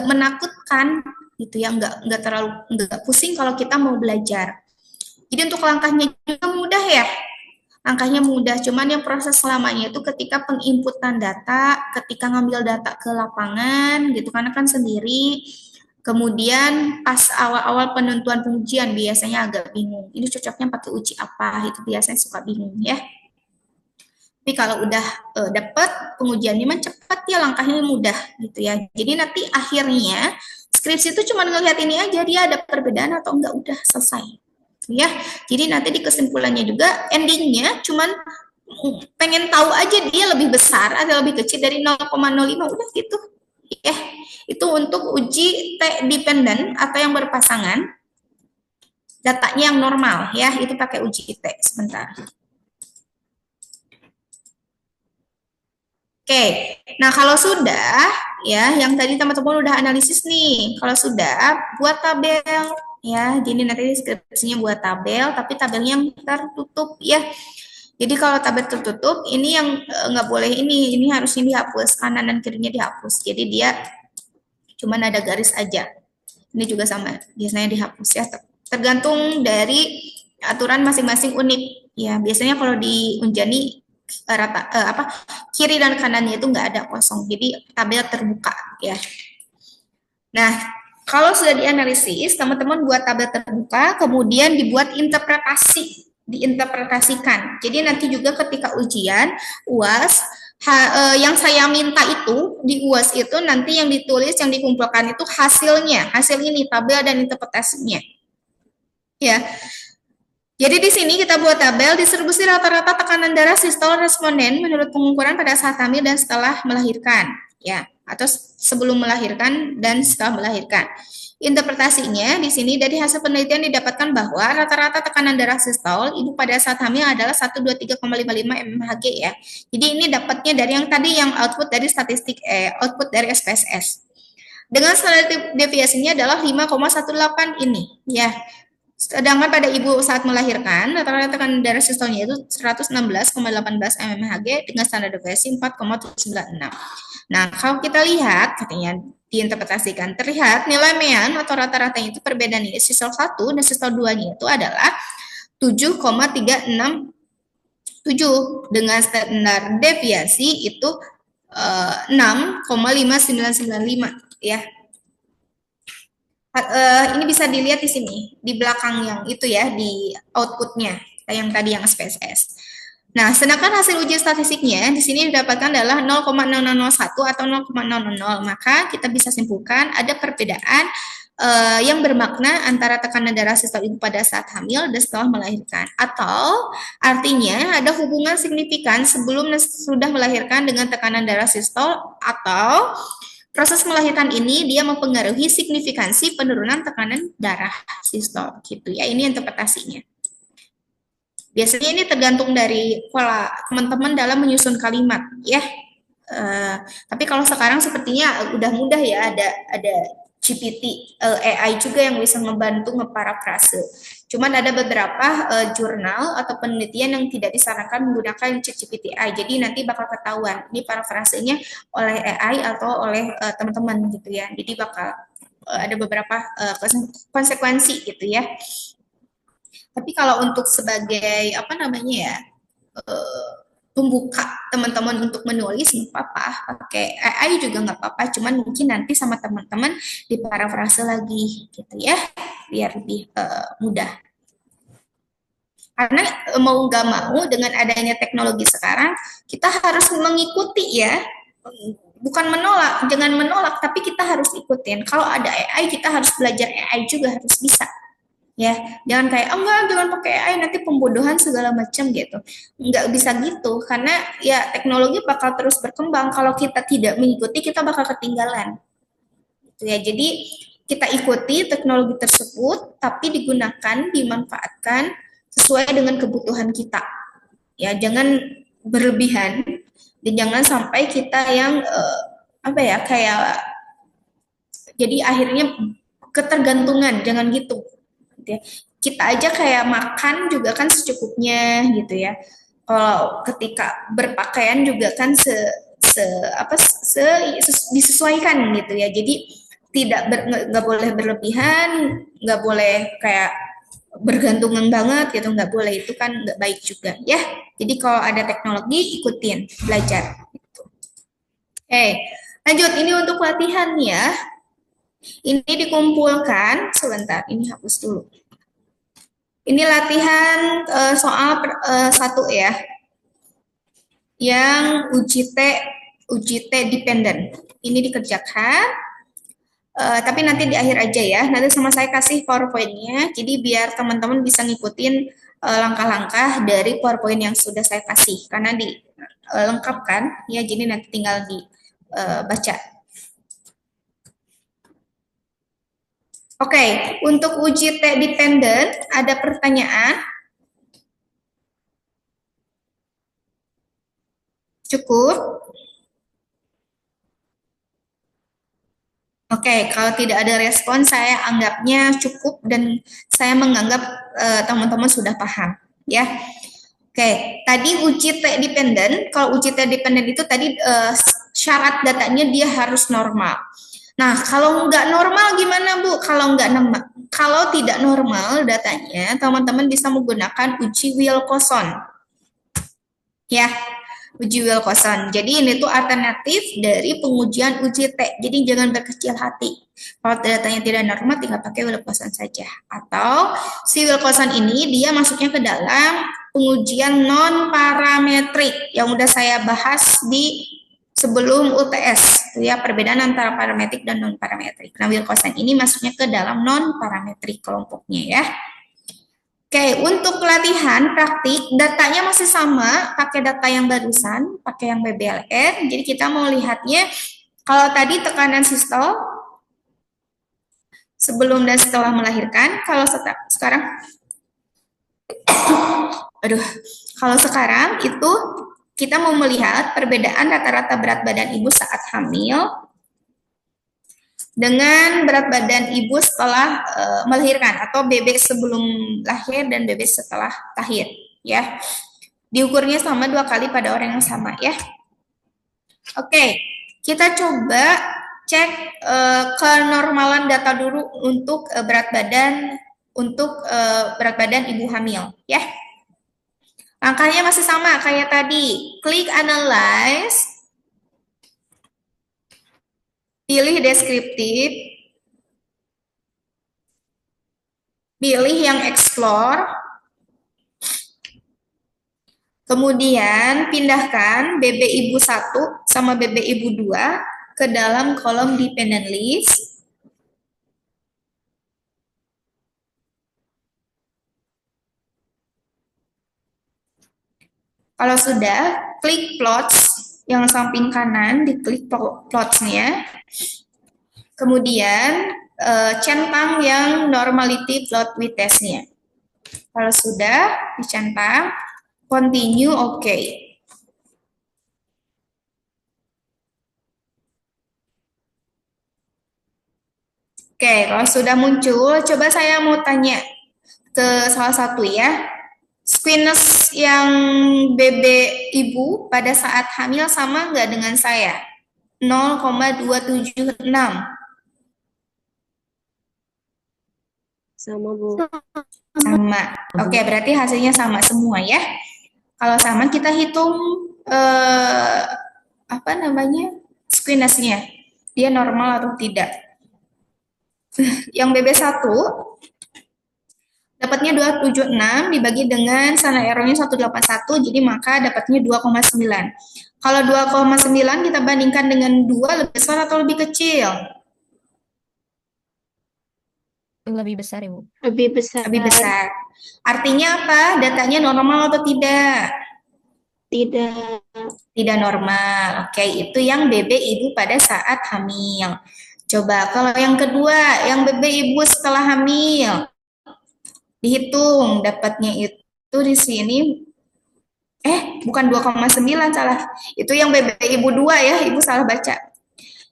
menakutkan gitu ya, enggak pusing kalau kita mau belajar. Jadi untuk langkahnya juga mudah ya. Angkanya mudah, cuman yang proses selamanya itu ketika penginputan data, ketika ngambil data ke lapangan gitu, karena kan sendiri, kemudian pas awal-awal penentuan pengujian biasanya agak bingung, ini cocoknya pakai uji apa, itu biasanya suka bingung ya. Tapi kalau udah dapat pengujiannya mah cepat ya, langkahnya mudah gitu ya. Jadi nanti akhirnya skripsi itu cuma ngelihat ini aja, dia ada perbedaan atau enggak, udah selesai. Ya, jadi nanti di kesimpulannya juga endingnya cuman pengen tahu aja dia lebih besar atau lebih kecil dari 0,05, udah gitu. Ya, itu untuk uji T dependent atau yang berpasangan. Datanya yang normal ya, itu pakai uji T. Sebentar. Oke, nah kalau sudah ya, yang tadi teman-teman udah analisis nih, kalau sudah buat tabel ya, jadi nanti deskripsinya buat tabel, tapi tabelnya yang tertutup ya. Jadi kalau tabel tertutup, ini yang nggak boleh ini harusnya dihapus, kanan dan kirinya dihapus. Jadi dia cuman ada garis aja. Ini juga sama, biasanya dihapus ya. Tergantung dari aturan masing-masing unit. Ya, biasanya kalau di Unjani kiri dan kanannya itu nggak ada kosong, jadi tabel terbuka ya. Nah, kalau sudah dianalisis, teman-teman buat tabel terbuka, kemudian dibuat diinterpretasikan. Jadi nanti juga ketika ujian UAS, yang saya minta itu di UAS itu nanti yang ditulis, yang dikumpulkan itu hasil ini tabel dan interpretasinya. Ya. Jadi di sini kita buat tabel distribusi rata-rata tekanan darah sistol responden menurut pengukuran pada saat hamil dan setelah melahirkan, ya, atau sebelum melahirkan dan setelah melahirkan. Interpretasinya di sini dari hasil penelitian didapatkan bahwa rata-rata tekanan darah sistol ibu pada saat hamil adalah 123,55 mmHg ya. Jadi ini dapatnya dari yang tadi yang output dari statistik output dari SPSS. Dengan standar deviasinya adalah 5,18 ini ya. Sedangkan pada ibu saat melahirkan, rata-rata tekanan darah sistolnya itu 116,18 mmHg dengan standar deviasi 4,96. Nah, kalau kita lihat, katanya diinterpretasikan, terlihat nilai mean atau rata-ratanya itu perbedaan ini sistol 1 dan sistol 2-nya itu adalah 7,367 dengan standar deviasi itu 6,5995 ya. Ini bisa dilihat di sini, di belakang yang itu ya, di outputnya, yang tadi yang SPSS. Nah, sedangkan hasil uji statistiknya di sini didapatkan adalah 0,0001 atau 0,000, maka kita bisa simpulkan ada perbedaan yang bermakna antara tekanan darah sistol ibu pada saat hamil dan setelah melahirkan. Atau artinya ada hubungan signifikan sebelum sudah melahirkan dengan tekanan darah sistol, atau proses melahirkan ini dia mempengaruhi signifikansi penurunan tekanan darah sistol gitu ya. Ini interpretasinya. Biasanya ini tergantung dari pola teman-teman dalam menyusun kalimat ya. Tapi kalau sekarang sepertinya udah mudah ya, ada GPT AI juga yang bisa membantu ngeparafrase. Cuman ada beberapa jurnal atau penelitian yang tidak disarankan menggunakan ChatGPT AI. Jadi nanti bakal ketahuan ini parafrasenya oleh AI atau oleh teman-teman gitu ya. Jadi bakal ada beberapa konsekuensi gitu ya. Tapi kalau untuk sebagai apa namanya ya, pembuka teman-teman untuk menulis nggak apa-apa, pakai AI juga nggak apa-apa, cuman mungkin nanti sama teman-teman diparafrase lagi gitu ya, biar lebih mudah. Karena mau nggak mau dengan adanya teknologi sekarang, kita harus mengikuti ya, bukan menolak, jangan menolak, tapi kita harus ikutin. Kalau ada AI, kita harus belajar AI juga, harus bisa. Ya, jangan kayak enggak, jangan pakai AI nanti pembodohan segala macam gitu. Enggak bisa gitu, karena ya teknologi bakal terus berkembang. Kalau kita tidak mengikuti, kita bakal ketinggalan. Gitu ya. Jadi kita ikuti teknologi tersebut, tapi digunakan, dimanfaatkan sesuai dengan kebutuhan kita. Ya, jangan berlebihan dan jangan sampai kita yang kayak jadi akhirnya ketergantungan, jangan gitu. Kita aja kayak makan juga kan secukupnya gitu ya. Kalau ketika berpakaian juga kan disesuaikan gitu ya. Jadi nggak boleh berlebihan, nggak boleh kayak bergantungan banget gitu, nggak boleh, itu kan nggak baik juga ya. Jadi kalau ada teknologi ikutin, belajar. Gitu. Oke, lanjut ini untuk latihan ya. Ini dikumpulkan, sebentar, ini hapus dulu. Ini latihan soal 1 ya. yang uji T dependent. Ini dikerjakan, tapi nanti di akhir aja ya. Nanti sama saya kasih PowerPoint-nya, jadi biar teman-teman bisa ngikutin langkah-langkah dari PowerPoint yang sudah saya kasih, karena lengkap kan, ya. Jadi nanti tinggal dibaca. Oke, untuk uji T dependent ada pertanyaan? Cukup? Oke, kalau tidak ada respon, saya anggapnya cukup dan saya menganggap teman-teman sudah paham, ya. Oke, tadi uji T dependent, kalau uji T dependent itu tadi syarat datanya dia harus normal. Nah, kalau nggak normal gimana, Bu? Kalau tidak normal datanya, teman-teman bisa menggunakan uji Wilcoxon. Ya, uji Wilcoxon. Jadi ini tuh alternatif dari pengujian uji T. Jadi jangan berkecil hati. Kalau datanya tidak normal, tinggal pakai Wilcoxon saja. Atau si Wilcoxon ini dia masuknya ke dalam pengujian non-parametrik yang udah saya bahas di sebelum UTS, ya, perbedaan antara parametrik dan non-parametrik. Nah, Wilcoxon ini masuknya ke dalam non-parametrik kelompoknya, ya. Oke, untuk pelatihan praktik, datanya masih sama, pakai data yang barusan, pakai yang BBLR. Jadi kita mau lihatnya, kalau tadi tekanan sistol, sebelum dan setelah melahirkan, kalau sekarang, kalau sekarang itu kita mau melihat perbedaan rata-rata berat badan ibu saat hamil dengan berat badan ibu setelah melahirkan, atau BB sebelum lahir dan BB setelah lahir, ya. Diukurnya sama 2 kali pada orang yang sama, ya. Oke, kita coba cek kenormalan data dulu untuk berat badan ibu hamil, ya. Langkahnya masih sama kayak tadi. Klik analyze, pilih deskriptif, pilih yang explore, kemudian pindahkan BB ibu 1 sama BB ibu 2 ke dalam kolom dependent list. Kalau sudah, klik plots yang samping kanan, diklik plots-nya. Kemudian centang yang normality plot with test-nya. Kalau sudah dicentang, continue, oke. Oke, kalau sudah muncul, coba saya mau tanya ke salah satu, ya. Squeamish yang BB ibu pada saat hamil sama nggak dengan saya? 0,276. Sama, Bu. Sama. Oke, berarti hasilnya sama semua, ya. Kalau sama, kita hitung squeamish-nya. Dia normal atau tidak. Yang BB1 dapatnya 276 dibagi dengan standar errornya 181, jadi maka dapatnya 2,9. Kalau 2,9 kita bandingkan dengan 2, lebih besar atau lebih kecil? Lebih besar, Ibu. Lebih besar. Lebih besar. Artinya apa? Datanya normal atau tidak? Tidak. Tidak normal. Oke, itu yang BB ibu pada saat hamil. Coba kalau yang kedua, yang BB ibu setelah hamil. Dihitung dapatnya itu di sini, bukan 2,9, salah. Itu yang BB ibu 2, ya, ibu salah baca.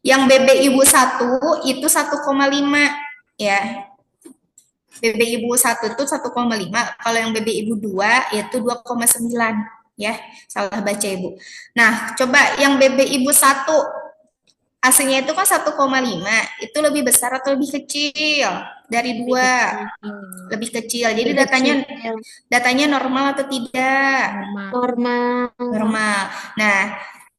Yang BB ibu 1 itu 1,5, ya. BB ibu 1 itu 1,5, kalau yang BB ibu 2 itu 2,9, ya. Salah baca ibu. Nah, coba yang BB ibu 1 hasilnya itu kan 1,5, itu lebih besar atau lebih kecil dari 2? Lebih kecil. Jadi datanya normal atau tidak? Normal. Nah,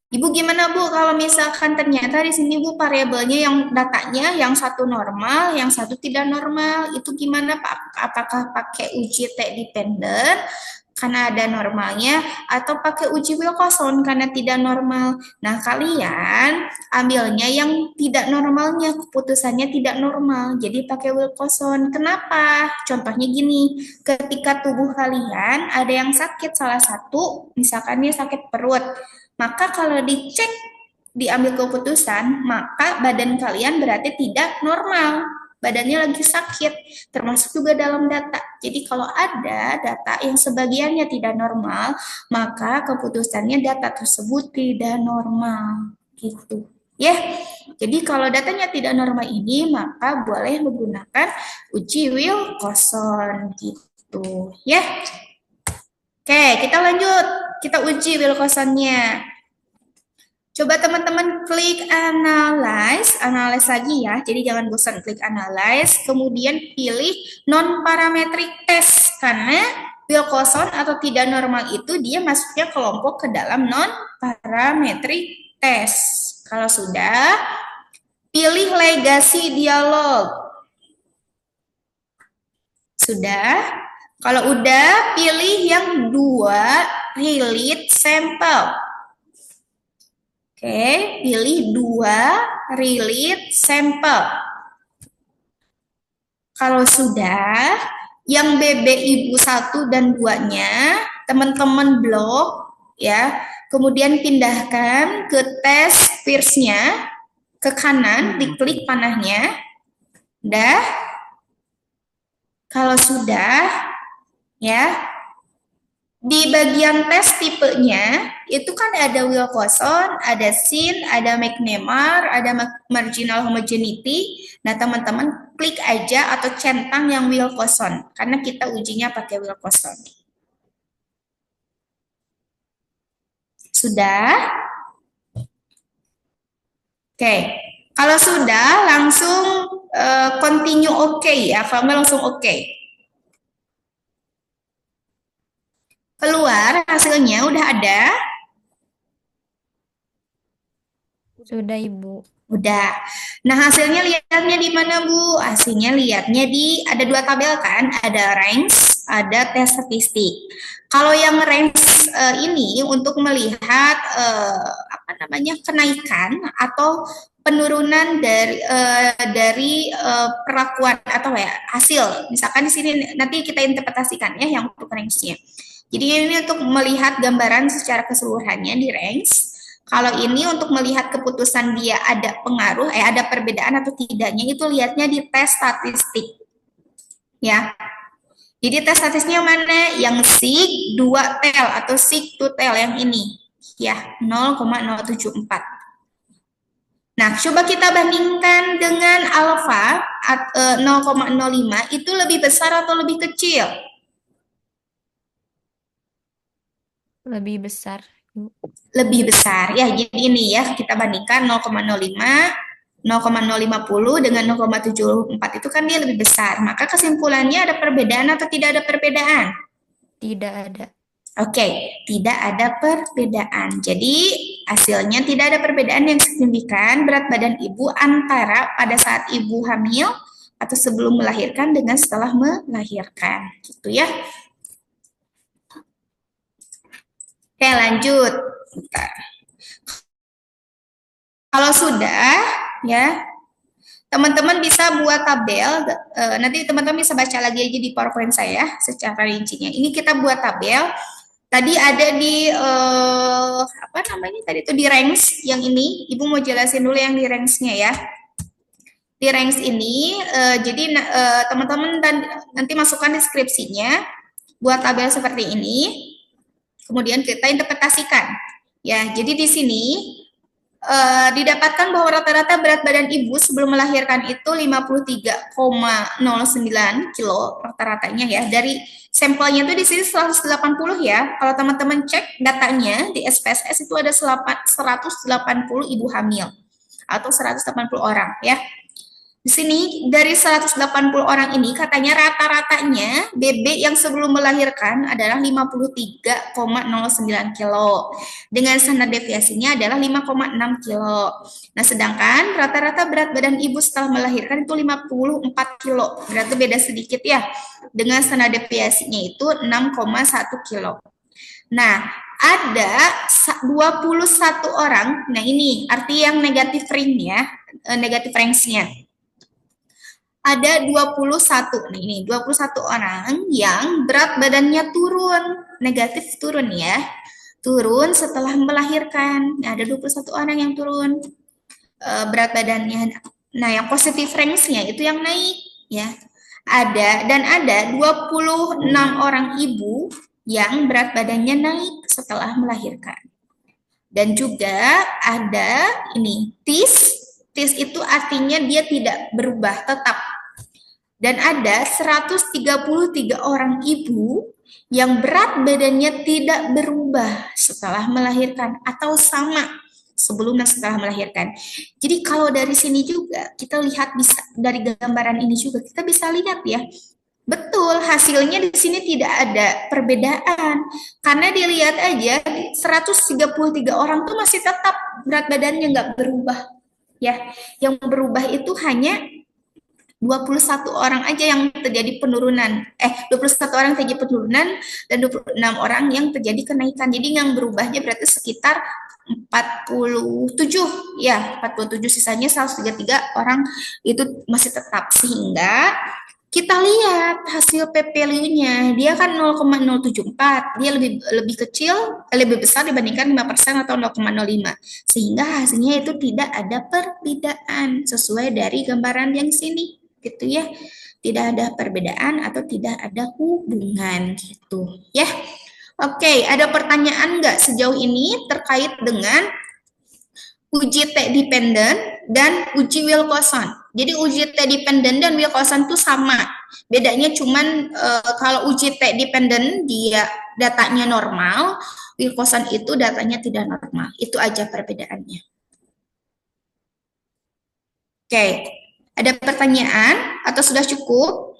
Ibu gimana, Bu, kalau misalkan ternyata di sini, Bu, variabelnya yang datanya yang satu normal, yang satu tidak normal, itu gimana, Pak? Apakah pakai uji T dependent? karena ada normalnya, atau pakai uji Wilcoxon karena tidak normal. Nah, kalian ambilnya yang tidak normalnya, keputusannya tidak normal. Jadi pakai Wilcoxon. Kenapa? Contohnya gini, ketika tubuh kalian ada yang sakit salah satu, misalkan dia sakit perut, maka kalau dicek diambil keputusan, maka badan kalian berarti tidak normal. Badannya lagi sakit, termasuk juga dalam data. Jadi kalau ada data yang sebagiannya tidak normal, maka keputusannya data tersebut tidak normal. Gitu. Ya, jadi kalau datanya tidak normal ini, maka boleh menggunakan uji Wilcoxon. Gitu. Ya. Oke, kita lanjut. Kita uji Wilcoxonnya. Coba teman-teman klik analyze lagi ya. Jadi jangan bosan klik analyze, kemudian pilih non-parametric test karena Wilcoxon atau tidak normal itu dia masuknya kelompok ke dalam non-parametric test. Kalau sudah, pilih legacy dialog. Sudah? Kalau udah, pilih yang 2 relate sample. Oke, pilih 2 relate sample. Kalau sudah, yang BB Ibu 1 dan 2-nya, teman-teman blok ya. Kemudian pindahkan ke tes Peirce-nya ke kanan, diklik panahnya. Udah. Kalau sudah ya, di bagian tes tipenya, itu kan ada Wilcoxon, ada Shin, ada McNemar, ada marginal homogeneity. Nah, teman-teman klik aja atau centang yang Wilcoxon, karena kita ujinya pakai Wilcoxon. Sudah? Oke, kalau sudah langsung continue oke ya, kalau nggak langsung oke. Keluar hasilnya udah ada? Sudah, Ibu. Udah. Nah, hasilnya lihatnya di mana, Bu? Hasilnya lihatnya di ada 2 tabel kan? Ada range, ada tes statistik. Kalau yang range ini untuk melihat kenaikan atau penurunan dari perlakuan atau ya hasil. Misalkan di sini nanti kita interpretasikan ya yang untuk range-nya. Jadi ini untuk melihat gambaran secara keseluruhannya di range. Kalau ini untuk melihat keputusan dia ada pengaruh, ada perbedaan atau tidaknya, itu lihatnya di tes statistik. Ya. Jadi tes statistiknya mana? Yang sig 2 tel atau sig 2 tel yang ini. Ya, 0,074. Nah, coba kita bandingkan dengan alfa 0,05, itu lebih besar atau lebih kecil? Lebih besar, Ibu. Lebih besar. Ya, jadi ini ya, kita bandingkan 0,05, 0,050 dengan 0,74 itu kan dia lebih besar. Maka kesimpulannya ada perbedaan atau tidak ada perbedaan? Tidak ada. Oke, tidak ada perbedaan. Jadi hasilnya tidak ada perbedaan yang signifikan berat badan ibu antara pada saat ibu hamil atau sebelum melahirkan dengan setelah melahirkan. Gitu ya. Oke, lanjut. Bentar. Kalau sudah, ya, teman-teman bisa buat tabel. Nanti teman-teman bisa baca lagi aja di PowerPoint saya secara rincinya. Ini kita buat tabel. Tadi ada di tadi itu di range yang ini. Ibu mau jelasin dulu yang di range-nya ya. Di range ini, jadi teman-teman nanti masukkan deskripsinya. Buat tabel seperti ini. Kemudian kita interpretasikan. Ya, jadi di sini didapatkan bahwa rata-rata berat badan ibu sebelum melahirkan itu 53,09 kilo rata-ratanya ya. Dari sampelnya itu di sini 180 ya. Kalau teman-teman cek datanya di SPSS itu ada 180 ibu hamil atau 180 orang ya. Di sini dari 180 orang ini katanya rata-ratanya BB yang sebelum melahirkan adalah 53,09 kilo. Dengan standar deviasinya adalah 5,6 kilo. Nah, sedangkan rata-rata berat badan ibu setelah melahirkan itu 54 kilo. Berarti beda sedikit ya. Dengan standar deviasinya itu 6,1 kilo. Nah, ada 21 orang. Nah, ini arti yang negatif ring ya, negatif range-nya. Ada 21, nih ini 21 orang yang berat badannya turun, negatif turun ya. Turun setelah melahirkan. Nah, ada 21 orang yang turun berat badannya. Nah, yang positif range-nya itu yang naik ya. Ada 26 orang ibu yang berat badannya naik setelah melahirkan. Dan juga ada ini TIS. TIS itu artinya dia tidak berubah, tetap. Dan ada 133 orang ibu yang berat badannya tidak berubah setelah melahirkan atau sama sebelum dan setelah melahirkan. Jadi kalau dari sini juga kita lihat bisa dari gambaran ini juga kita bisa lihat ya. Betul, hasilnya di sini tidak ada perbedaan. Karena dilihat aja 133 orang tuh masih tetap berat badannya nggak berubah. Ya, yang berubah itu hanya 21 orang aja yang terjadi penurunan. 21 orang terjadi penurunan dan 26 orang yang terjadi kenaikan. Jadi yang berubahnya berarti sekitar 47 ya, 47, sisanya 133 orang itu masih tetap. Sehingga kita lihat hasil p-value-nya, dia kan 0,074, dia lebih kecil, lebih besar dibandingkan 5% atau 0,05. Sehingga hasilnya itu tidak ada perbedaan sesuai dari gambaran yang sini, gitu ya. Tidak ada perbedaan atau tidak ada hubungan gitu, ya. Oke, ada pertanyaan nggak sejauh ini terkait dengan uji T dependent dan uji Wilcoxon. Jadi uji T dependent dan Wilcoxon itu sama. Bedanya cuman kalau uji T dependent dia datanya normal, Wilcoxon itu datanya tidak normal. Itu aja perbedaannya. Oke, ada pertanyaan atau sudah cukup?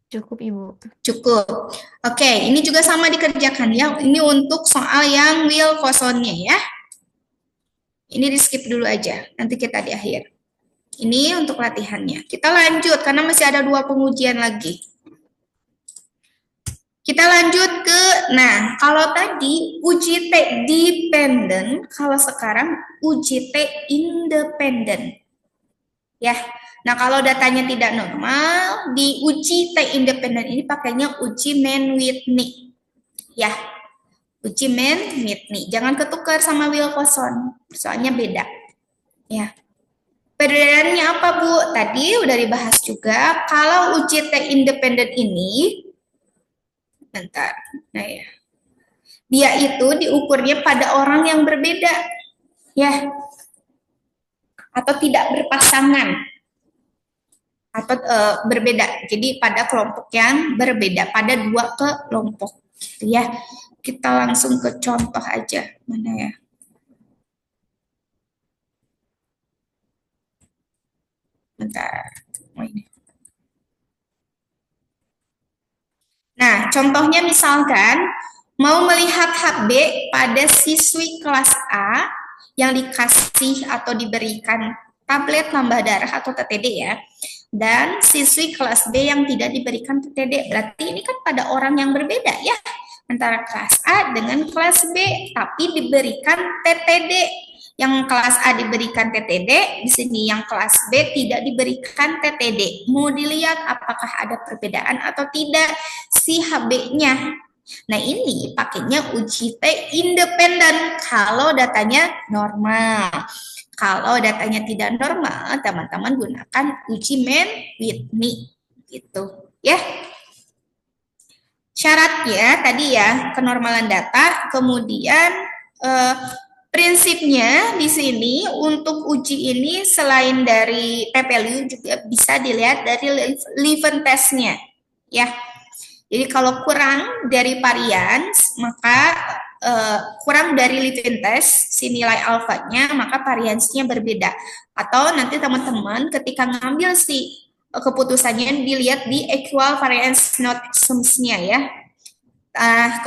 Cukup, Ibu. Cukup. Oke, ini juga sama dikerjakan ya. Ini untuk soal yang Wilcoxonnya ya. Ini di skip dulu aja, nanti kita di akhir. Ini untuk latihannya. Kita lanjut, karena masih ada 2 pengujian lagi. Kita lanjut ke, nah, kalau tadi uji T dependent, kalau sekarang uji T independent. Ya, nah kalau datanya tidak normal, di uji T independent ini pakainya uji Mann-Whitney. Ya, uji Mann-Whitney. Jangan ketukar sama Wilcoxon, soalnya beda. Ya. Perbedaannya apa, Bu? Tadi udah dibahas juga. Kalau uji T independen ini, bentar, nah ya, dia itu diukurnya pada orang yang berbeda, ya, atau tidak berpasangan, atau berbeda. Jadi pada kelompok yang berbeda, pada 2 kelompok, gitu ya. Kita langsung ke contoh aja, mana ya? Bentar, oh ini. Nah, contohnya misalkan mau melihat HB pada siswi kelas A yang dikasih atau diberikan tablet tambah darah atau TTD ya, dan siswi kelas B yang tidak diberikan TTD. Berarti ini kan pada orang yang berbeda ya, antara kelas A dengan kelas B, tapi diberikan TTD. Yang kelas A diberikan TTD, di sini yang kelas B tidak diberikan TTD. Mau dilihat apakah ada perbedaan atau tidak si HB-nya. Nah, ini pakainya uji T independen kalau datanya normal. Kalau datanya tidak normal, teman-teman gunakan uji Mann-Whitney gitu, ya. Syaratnya tadi ya, kenormalan data, kemudian prinsipnya di sini untuk uji ini selain dari p-value juga bisa dilihat dari Leuven test-nya, ya. Jadi kalau kurang dari varians, maka kurang dari Lewin test si nilai alfanya, maka variansinya berbeda. Atau nanti teman-teman ketika ngambil si keputusannya dilihat di equal variance not sums-nya ya.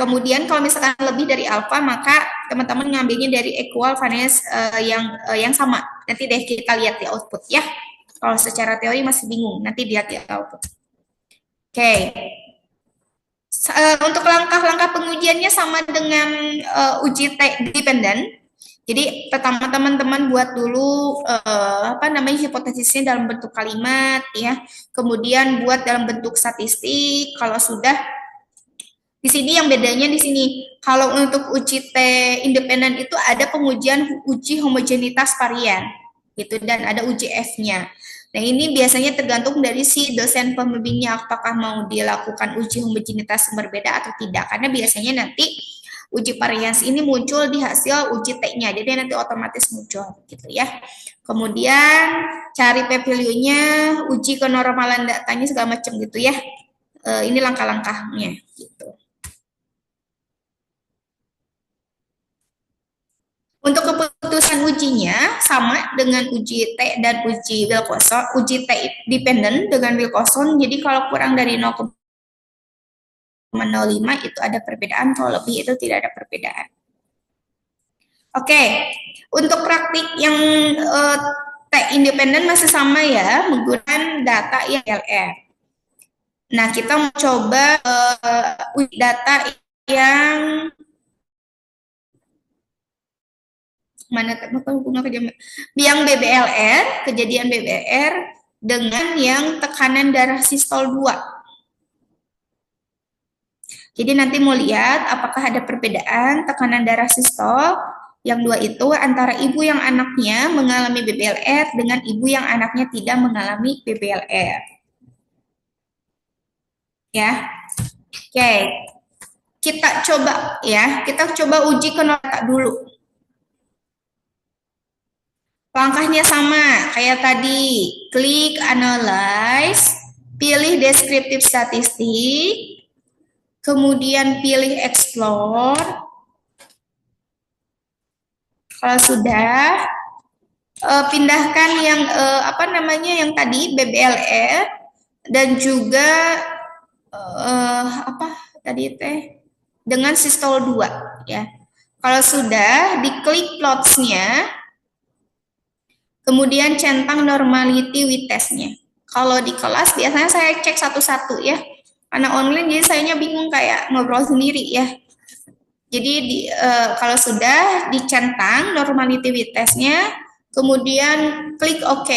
Kemudian kalau misalkan lebih dari alfa, maka teman-teman ngambilnya dari equal variance yang sama. Nanti deh kita lihat di output ya. Kalau secara teori masih bingung, nanti lihat di output. Oke. Untuk langkah-langkah pengujiannya sama dengan uji dependent. Jadi pertama teman-teman buat dulu hipotesisnya dalam bentuk kalimat ya. Kemudian buat dalam bentuk statistik. Kalau sudah di sini yang bedanya di sini, kalau untuk uji T independen itu ada pengujian uji homogenitas varian gitu dan ada uji F-nya. Nah, ini biasanya tergantung dari si dosen pembimbingnya apakah mau dilakukan uji homogenitas berbeda atau tidak. Karena biasanya nanti uji variansi ini muncul di hasil uji T-nya. Jadi nanti otomatis muncul gitu ya. Kemudian cari p-value-nya, uji kenormalan datanya segala macam gitu ya. Ini langkah-langkahnya gitu. Untuk keputusan ujinya sama dengan uji T dan uji Wilcoxon, uji T dependent dengan Wilcoxon. Jadi kalau kurang dari 0,05 itu ada perbedaan, kalau lebih itu tidak ada perbedaan. Oke, untuk praktik yang T independen masih sama ya, menggunakan data yang LR. Nah, kita mau coba uji data yang mana hubungan yang BBLR, kejadian BBR dengan yang tekanan darah sistol 2. Jadi nanti mau lihat apakah ada perbedaan tekanan darah sistol yang 2 itu antara ibu yang anaknya mengalami BBLR dengan ibu yang anaknya tidak mengalami BBLR. Ya. Oke. Kita coba uji kenormalan dulu. Langkahnya sama, kayak tadi. Klik Analyze, pilih Descriptive Statistik, kemudian pilih Explore. Kalau sudah, pindahkan yang yang tadi BBLR dan juga dengan sistol 2 ya. Kalau sudah, diklik plots-nya. Kemudian centang normality with test-nya. Kalau di kelas biasanya saya cek satu-satu ya. Karena online jadi sayanya bingung kayak ngobrol sendiri ya. Jadi kalau sudah dicentang normality with test-nya, kemudian klik OK,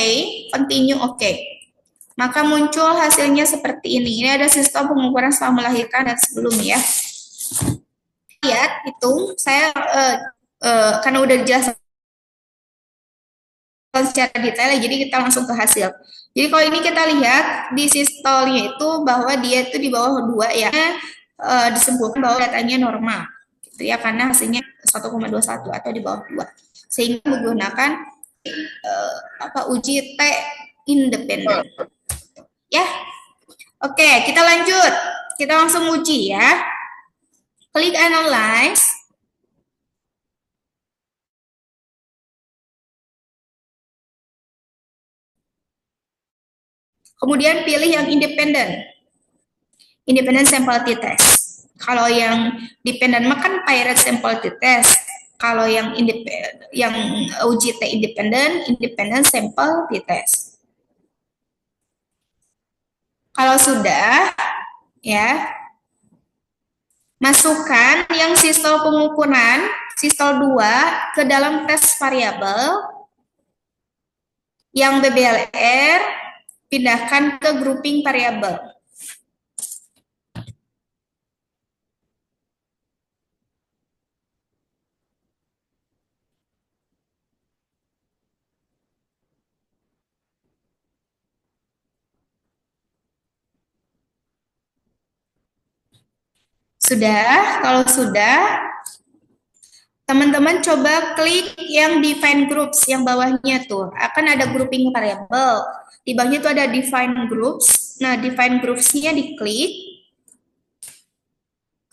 continue OK. Maka muncul hasilnya seperti ini. Ini ada sistem pengukuran setelah melahirkan dan sebelum ya. Lihat, hitung. Saya karena udah jelas secara detail, jadi kita langsung ke hasil. Jadi kalau ini kita lihat di sistolnya itu bahwa dia itu di bawah 2 ya, disebutkan bahwa datanya normal, gitu ya, karena hasilnya 1,21 atau di bawah 2, sehingga menggunakan uji T independen. Ya, oke, kita lanjut, kita langsung uji ya. Klik Analyze. Kemudian pilih yang independen. Independent sample t-test. Kalau yang dependent makan pirate sample t-test. Kalau yang uji T independent sample t-test. Kalau sudah ya, masukkan yang sistol pengukuran sistol 2 ke dalam tes variabel. Yang BBLR pindahkan ke grouping variabel. Sudah, kalau sudah, teman-teman coba klik yang define groups, yang bawahnya tuh. Akan ada grouping variable. Di bawahnya tuh ada define groups. Nah, define groups-nya diklik.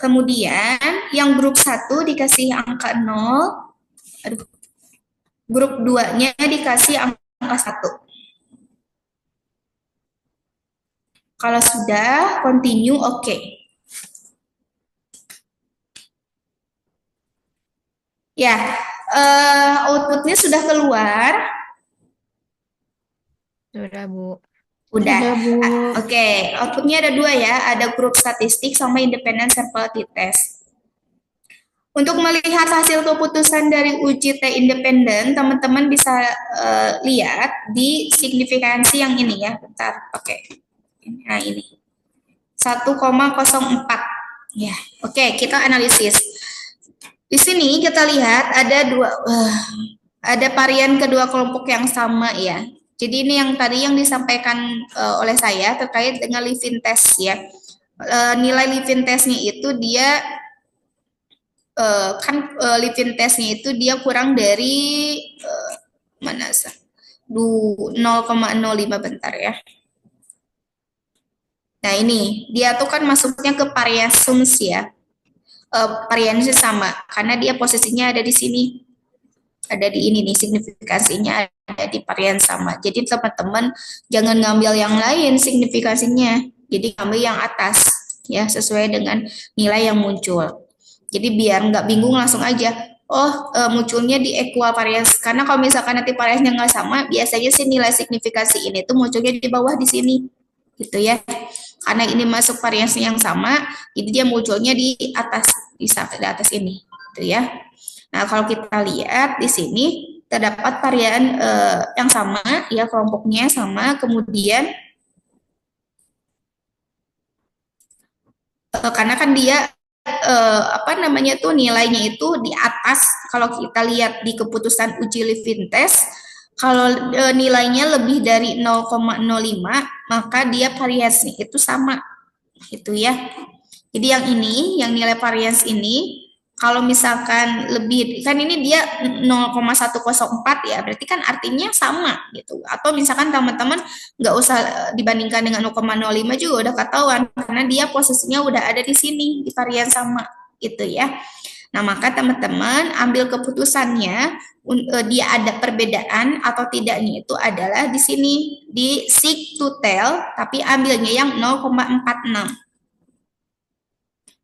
Kemudian yang grup 1 dikasih angka 0, grup 2-nya dikasih angka 1. Kalau sudah, continue, oke. Ya, outputnya sudah keluar. Sudah, Bu. Udah. Sudah, Bu. Oke, outputnya ada 2 ya, ada grup statistik sama independent sample t-test. Untuk melihat hasil keputusan dari uji T independen, teman-teman bisa lihat di signifikansi yang ini ya. Bentar, oke. Nah ini 1,04 ya. Oke, kita analisis. Di sini kita lihat ada varian kedua kelompok yang sama ya. Jadi ini yang tadi yang disampaikan oleh saya terkait dengan Levin test ya. Nilai Levin testnya itu dia Levin testnya itu dia kurang dari mana sih? 0,05 bentar ya. Nah ini dia tuh kan masuknya ke variations ya. Variannya sama karena dia posisinya ada di sini. Ada di ini nih, signifikasinya ada di varian sama. Jadi teman-teman jangan ngambil yang lain signifikasinya. Jadi ngambil yang atas ya sesuai dengan nilai yang muncul. Jadi biar nggak bingung langsung aja. Munculnya di equal variance. Karena kalau misalkan nanti variance-nya nggak sama, biasanya sih nilai signifikasi ini tuh munculnya di bawah di sini. Gitu ya. Karena ini masuk variance yang sama, jadi dia munculnya di atas ini, gitu ya. Nah, kalau kita lihat di sini terdapat varian yang sama, ya kelompoknya sama, kemudian karena kan dia nilainya itu di atas. Kalau kita lihat di keputusan uji Levin test, kalau nilainya lebih dari 0,05 maka dia variasinya itu sama gitu ya. Jadi yang ini, yang nilai variance ini kalau misalkan lebih, kan ini dia 0,104 ya, berarti kan artinya sama gitu. Atau misalkan teman-teman nggak usah dibandingkan dengan 0,05 juga udah ketahuan karena dia posisinya udah ada di sini di varian sama gitu ya. Nah, maka teman-teman ambil keputusannya dia ada perbedaan atau tidaknya itu adalah di sini di seek to tell, tapi ambilnya yang 0,46.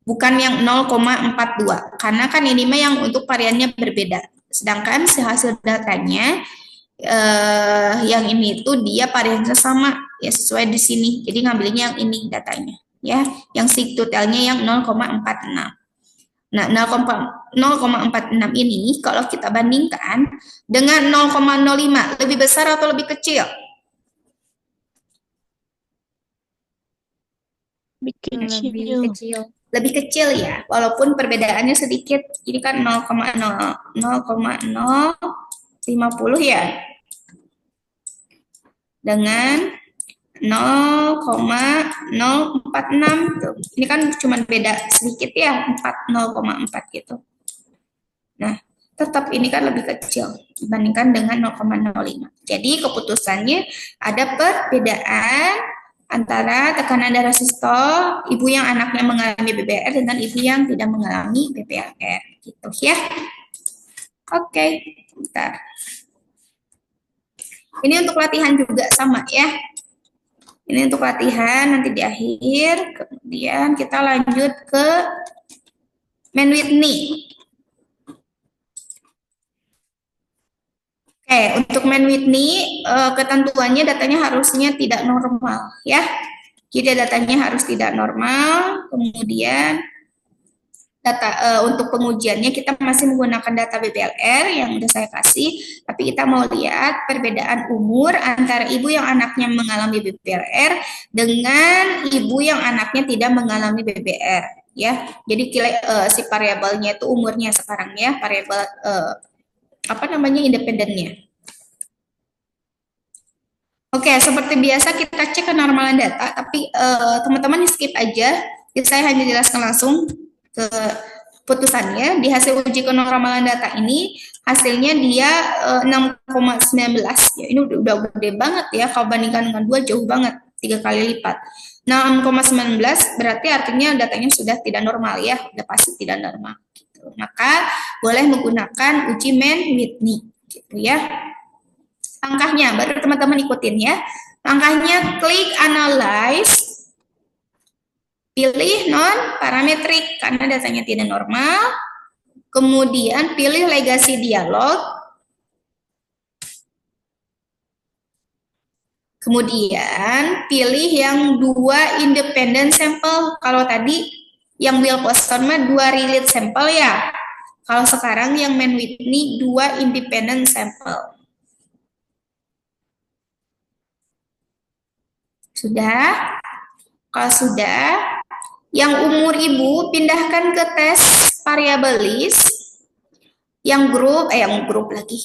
Bukan yang 0,42 karena kan ini mah yang untuk variannya berbeda. Sedangkan hasil datanya yang ini tuh dia variannya sama ya sesuai di sini. Jadi ngambilnya yang ini datanya ya, yang seek to tell-nya yang 0,46. Nah, 0,46 ini kalau kita bandingkan dengan 0,05 lebih besar atau lebih kecil? Lebih kecil. Lebih kecil ya, walaupun perbedaannya sedikit. Ini kan 0,050 ya. Dengan 0,046 tuh. Ini kan cuma beda sedikit ya, 0,4 gitu. Nah, tetap ini kan lebih kecil dibandingkan dengan 0,05. Jadi keputusannya ada perbedaan antara tekanan darah sistol ibu yang anaknya mengalami BBR dengan ibu yang tidak mengalami BBR gitu ya. Oke, bentar. Ini untuk latihan juga sama ya. Ini untuk latihan nanti di akhir. Kemudian kita lanjut ke Mann-Whitney. Oke, untuk Mann-Whitney ketentuannya datanya harusnya tidak normal ya. Jadi datanya harus tidak normal. Kemudian data untuk pengujiannya kita masih menggunakan data BPLR yang udah saya kasih, tapi kita mau lihat perbedaan umur antara ibu yang anaknya mengalami BPLR dengan ibu yang anaknya tidak mengalami BBR ya. Jadi si variabelnya itu umurnya sekarang ya, variabel independennya. Oke, seperti biasa kita cek kenormalan data, tapi teman-teman skip aja. Jadi saya hanya jelaskan langsung ke putusannya. Di hasil uji kenormalan data ini hasilnya dia 6,19 ya. Ini udah gede banget ya, kalau bandingkan dengan 2 jauh banget, 3 kali lipat. 0,19 berarti artinya datanya sudah tidak normal ya, sudah pasti tidak normal. Gitu. Maka boleh menggunakan uji Mann-Whitney, gitu ya. Langkahnya, baru teman-teman ikutin ya. Langkahnya klik analyze, pilih non-parametrik karena datanya tidak normal. Kemudian pilih legacy dialog. Kemudian pilih yang 2 independent sampel. Kalau tadi yang Will Poston mah 2 relate sampel ya. Kalau sekarang yang Mann-Whitney 2 independent sampel. Sudah? Kalau sudah, yang umur ibu pindahkan ke tes variabilis. Yang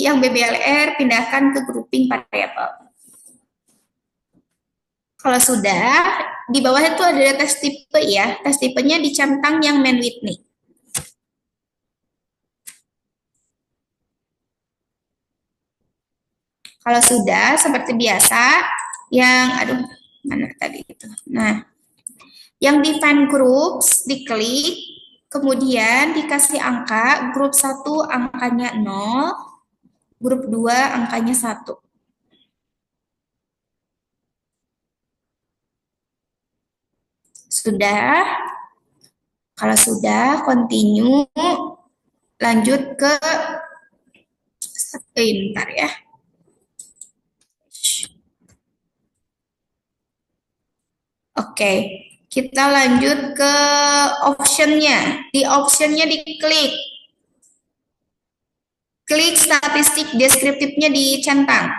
yang BBLR pindahkan ke grouping variabel. Kalau sudah, di bawah itu ada tes tipe ya. Tes tipenya dicentang yang Mann-Whitney. Kalau sudah, seperti biasa, mana tadi itu? Nah, yang define groups diklik, kemudian dikasih angka, grup 1 angkanya 0, grup 2 angkanya 1. Sudah? Kalau sudah, continue, lanjut ke bentar ya. Oke, kita lanjut ke optionnya. Di optionnya diklik. Klik statistik deskriptifnya dicentang.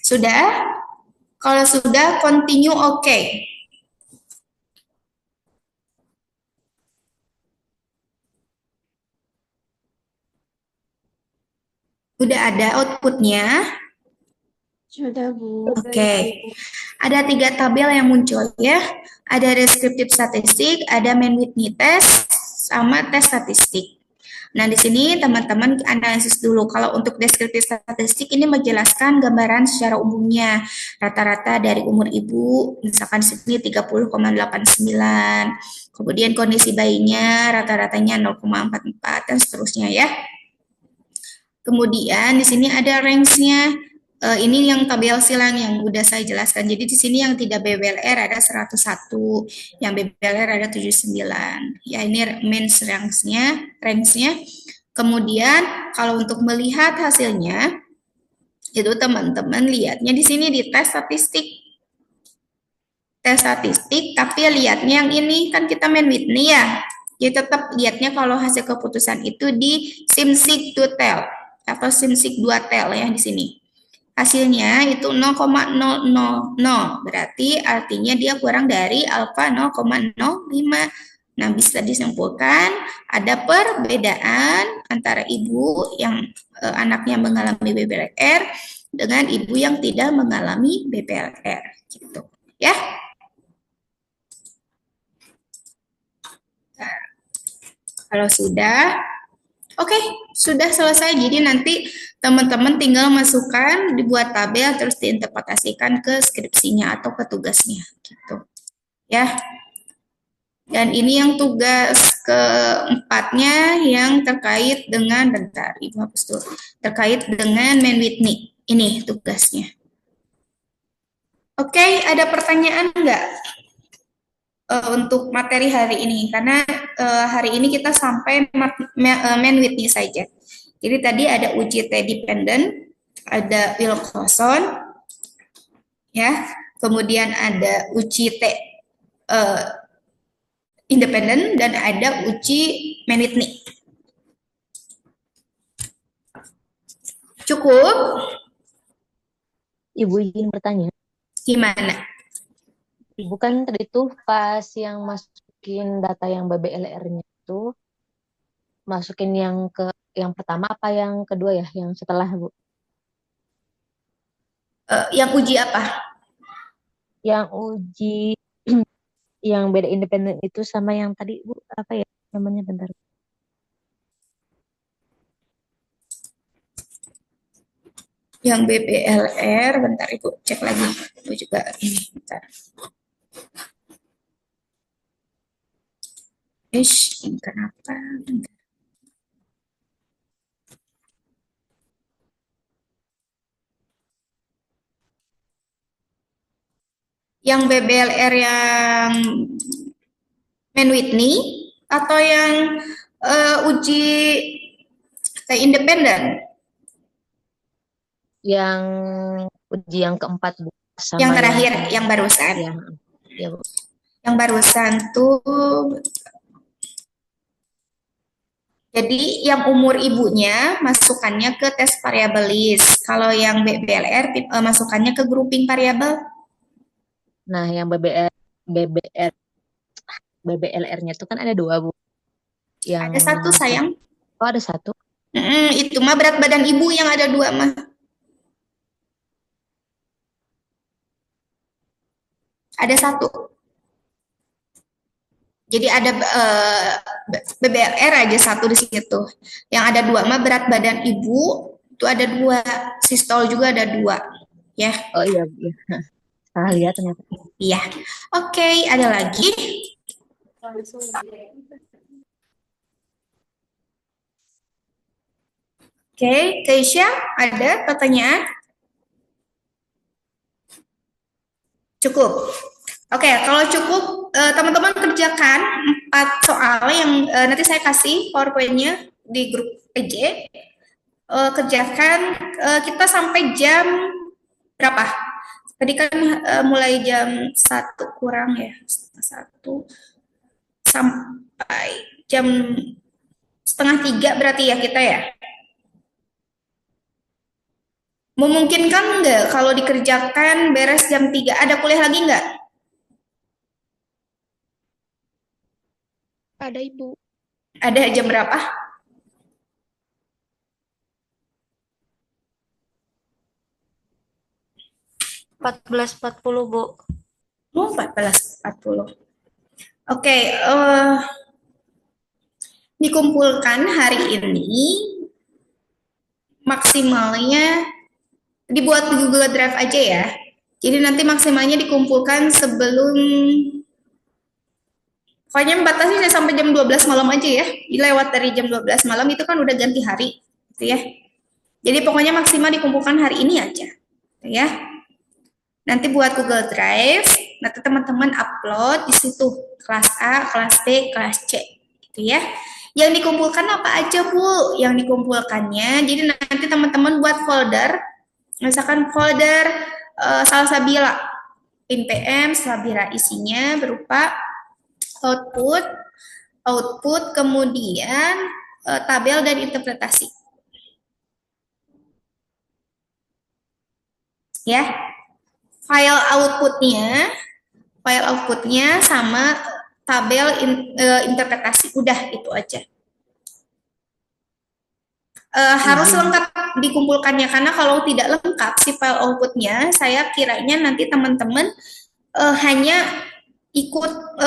Sudah? Kalau sudah, continue oke. Udah ada outputnya? Sudah, Bu. Oke. Ada 3 tabel yang muncul ya. Ada descriptive statistik, ada Mann-Whitney test, sama tes statistik. Nah, di sini teman-teman analisis dulu. Kalau untuk deskriptif statistik ini menjelaskan gambaran secara umumnya. Rata-rata dari umur ibu, misalkan di sini 30,89. Kemudian kondisi bayinya rata-ratanya 0,44 dan seterusnya ya. Kemudian di sini ada range-nya. Ini yang tabel silang yang udah saya jelaskan. Jadi di sini yang tidak BBLR ada 101, yang BBLR ada 79. Ya, ini main range-nya. Kemudian kalau untuk melihat hasilnya, itu teman-teman lihatnya di sini di tes statistik. Tes statistik, tapi lihatnya yang ini kan kita Mann-Whitney ya. Jadi tetap lihatnya kalau hasil keputusan itu di SIMSIG 2-tel atau SIMSIG 2-tel ya di sini. Hasilnya itu 0,000, berarti artinya dia kurang dari alfa 0,05. Nah, bisa disimpulkan ada perbedaan antara ibu yang anaknya mengalami BBLR dengan ibu yang tidak mengalami BBLR gitu. Ya. Nah, kalau sudah, oke, sudah selesai. Jadi nanti teman-teman tinggal masukkan, dibuat tabel, terus diinterpretasikan ke skripsinya atau ke tugasnya, gitu. Ya. Dan ini yang tugas keempatnya yang terkait dengan, bentar, Ibu hapus dulu, terkait dengan Mann-Whitney. Ini tugasnya. Oke, ada pertanyaan nggak untuk materi hari ini? Karena hari ini kita sampai Mann-Whitney saja. Jadi tadi ada uji T-dependent, ada Wilcoxon, ya, kemudian ada uji T independen, dan ada uji Mann-Whitney. Cukup? Ibu izin bertanya. Gimana? Ibu kan tadi tuh pas yang masukin data yang BBLR-nya itu, masukin yang pertama apa yang kedua ya, yang setelah Bu? Yang uji apa? Yang uji yang beda independen itu sama yang tadi Bu, apa ya namanya, bentar. Yang BBLR, bentar Ibu cek lagi. Ibu juga ini, bentar. Ini kenapa? Yang BBLR yang Man Whitney atau yang uji independen? Yang uji yang keempat Bu, Yang sama terakhir, yang barusan. ya Bu. Yang barusan tuh, jadi yang umur ibunya masukannya ke tes variabilis. Kalau yang BBLR masukannya ke grouping variabel. Nah, yang BBLR-nya itu kan ada 2 Bu. Yang Ada satu sayang. Oh, ada 1. Itu mah berat badan ibu yang ada 2 mah. Ada 1. Jadi ada BBLR aja 1 di situ. Yang ada 2 mah berat badan ibu itu ada 2. Sistol juga ada 2. Ya. Oh iya, iya. Salah lihat ternyata. Iya. Oke, ada lagi. Oke, Keisha, ada pertanyaan? Cukup. Oke, kalau cukup, teman-teman kerjakan 4 soal yang nanti saya kasih PowerPoint-nya di grup PJ. Kerjakan, kita sampai jam berapa? Tadi kan mulai jam 1 kurang ya, 1 sampai jam setengah 3 berarti ya kita ya. Memungkinkan nggak kalau dikerjakan beres jam 3? Ada kuliah lagi nggak? Ada Ibu. Ada jam berapa? 14.40 Bu. Oh, 14.40. Oke, dikumpulkan hari ini maksimalnya dibuat di Google Drive aja ya. Jadi nanti maksimalnya dikumpulkan sebelum, pokoknya batasnya sampai jam 12 malam aja ya. Lewat dari jam 12 malam itu kan udah ganti hari, gitu ya. Jadi pokoknya maksimal dikumpulkan hari ini aja, gitu ya. Nanti buat Google Drive, nanti teman-teman upload di situ kelas A, kelas B, kelas C, gitu ya. Yang dikumpulkan apa aja Bu? Yang dikumpulkannya, jadi nanti teman-teman buat folder, misalkan folder Salsabila, PIN-PM, Salsabila isinya berupa output, kemudian tabel dan interpretasi. Ya, file outputnya sama tabel interpretasi, udah itu aja. Harus lengkap dikumpulkannya, karena kalau tidak lengkap si file outputnya, saya kiranya nanti teman-teman hanya ikut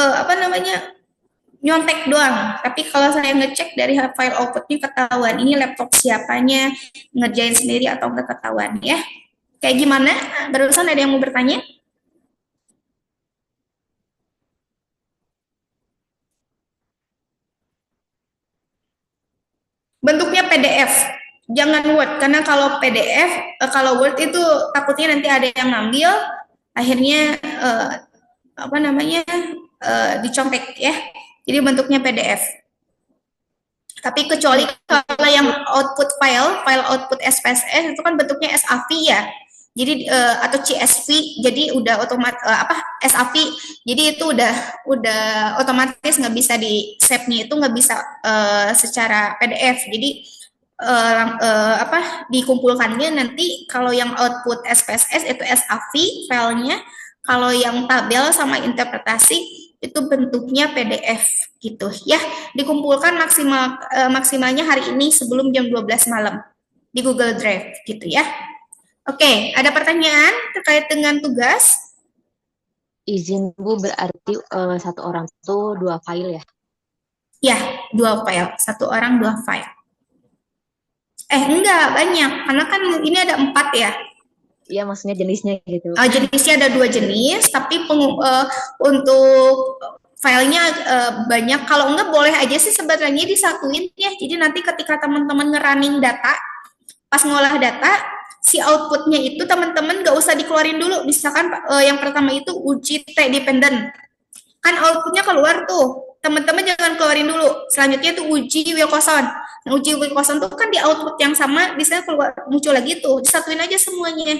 nyontek doang. Tapi kalau saya ngecek dari file outputnya ketahuan ini laptop siapanya, ngerjain sendiri atau nggak ketahuan ya. Kayak gimana? Barusan ada yang mau bertanya? Bentuknya PDF, jangan Word, karena kalau PDF, kalau Word itu takutnya nanti ada yang ngambil, akhirnya dicontek ya. Jadi bentuknya PDF. Tapi kecuali kalau yang output file output SPSS itu kan bentuknya SAV ya. Jadi atau CSV, jadi udah otomatis SAV, jadi itu udah otomatis nggak bisa di save-nya itu nggak bisa secara PDF. Jadi dikumpulkannya nanti kalau yang output SPSS itu SAV filenya, kalau yang tabel sama interpretasi itu bentuknya PDF gitu ya. Dikumpulkan maksimalnya hari ini sebelum jam 12 malam di Google Drive gitu ya. Oke, ada pertanyaan terkait dengan tugas? Izin Bu, berarti 1 orang itu 2 file ya? Ya, 2 file. 1 orang 2 file. Enggak, banyak. Karena kan ini ada 4 ya. Iya, maksudnya jenisnya gitu. Jenisnya ada 2 jenis, tapi untuk filenya banyak. Kalau enggak boleh aja sih sebenarnya disatuin ya. Jadi nanti ketika teman-teman nge-running data, pas ngolah data, si outputnya itu teman-teman nggak usah dikeluarin dulu. Misalkan yang pertama itu uji T dependent. Kan outputnya keluar tuh. Teman-teman jangan keluarin dulu. Selanjutnya tuh uji Wilcoxon. Nah, uji Wilcoxon tuh kan di output yang sama bisa keluar muncul lagi tuh. Disatuin aja semuanya.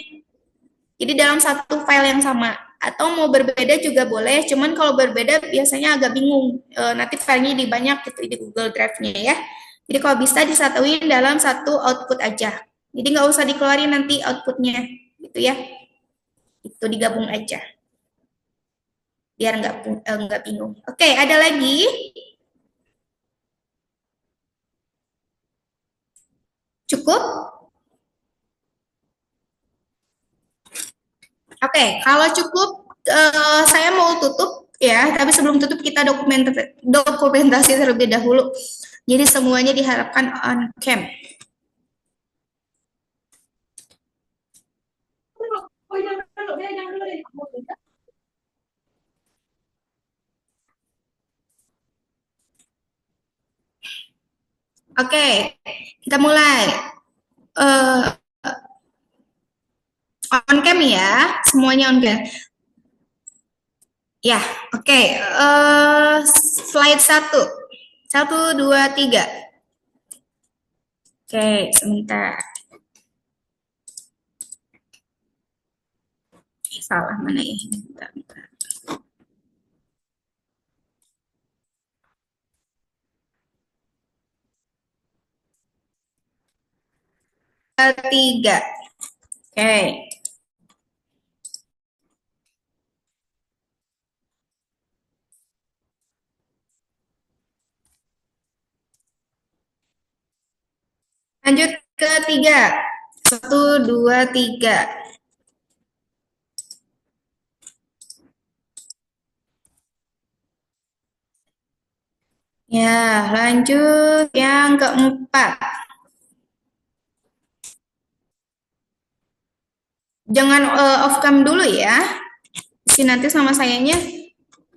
Jadi dalam satu file yang sama, atau mau berbeda juga boleh, cuman kalau berbeda biasanya agak bingung, nanti filenya di banyak gitu di Google Drive-nya ya. Jadi kalau bisa disatuin dalam satu output aja. Jadi nggak usah dikeluarin nanti outputnya, gitu ya. Itu digabung aja, biar nggak bingung. Oke, ada lagi? Cukup? Oke, kalau cukup saya mau tutup ya, tapi sebelum tutup kita dokumentasi terlebih dahulu. Jadi semuanya diharapkan on cam. Oke, kita mulai. On cam ya, semuanya on cam. Ya, oke. Slide 1. 1, 2, 3. Oke, sebentar. Salah mana ya? Bentar. Tiga. Oke. Lanjut ke 3. 1, 2, 3. Ya, lanjut yang keempat. Jangan off cam dulu ya. Si nanti sama sayanya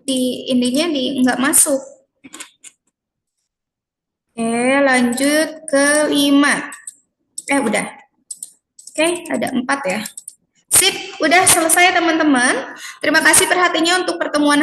di nggak masuk. Oke, lanjut ke 5. Udah. Oke, ada 4 ya. Sip, udah selesai teman-teman. Terima kasih perhatiannya untuk pertemuan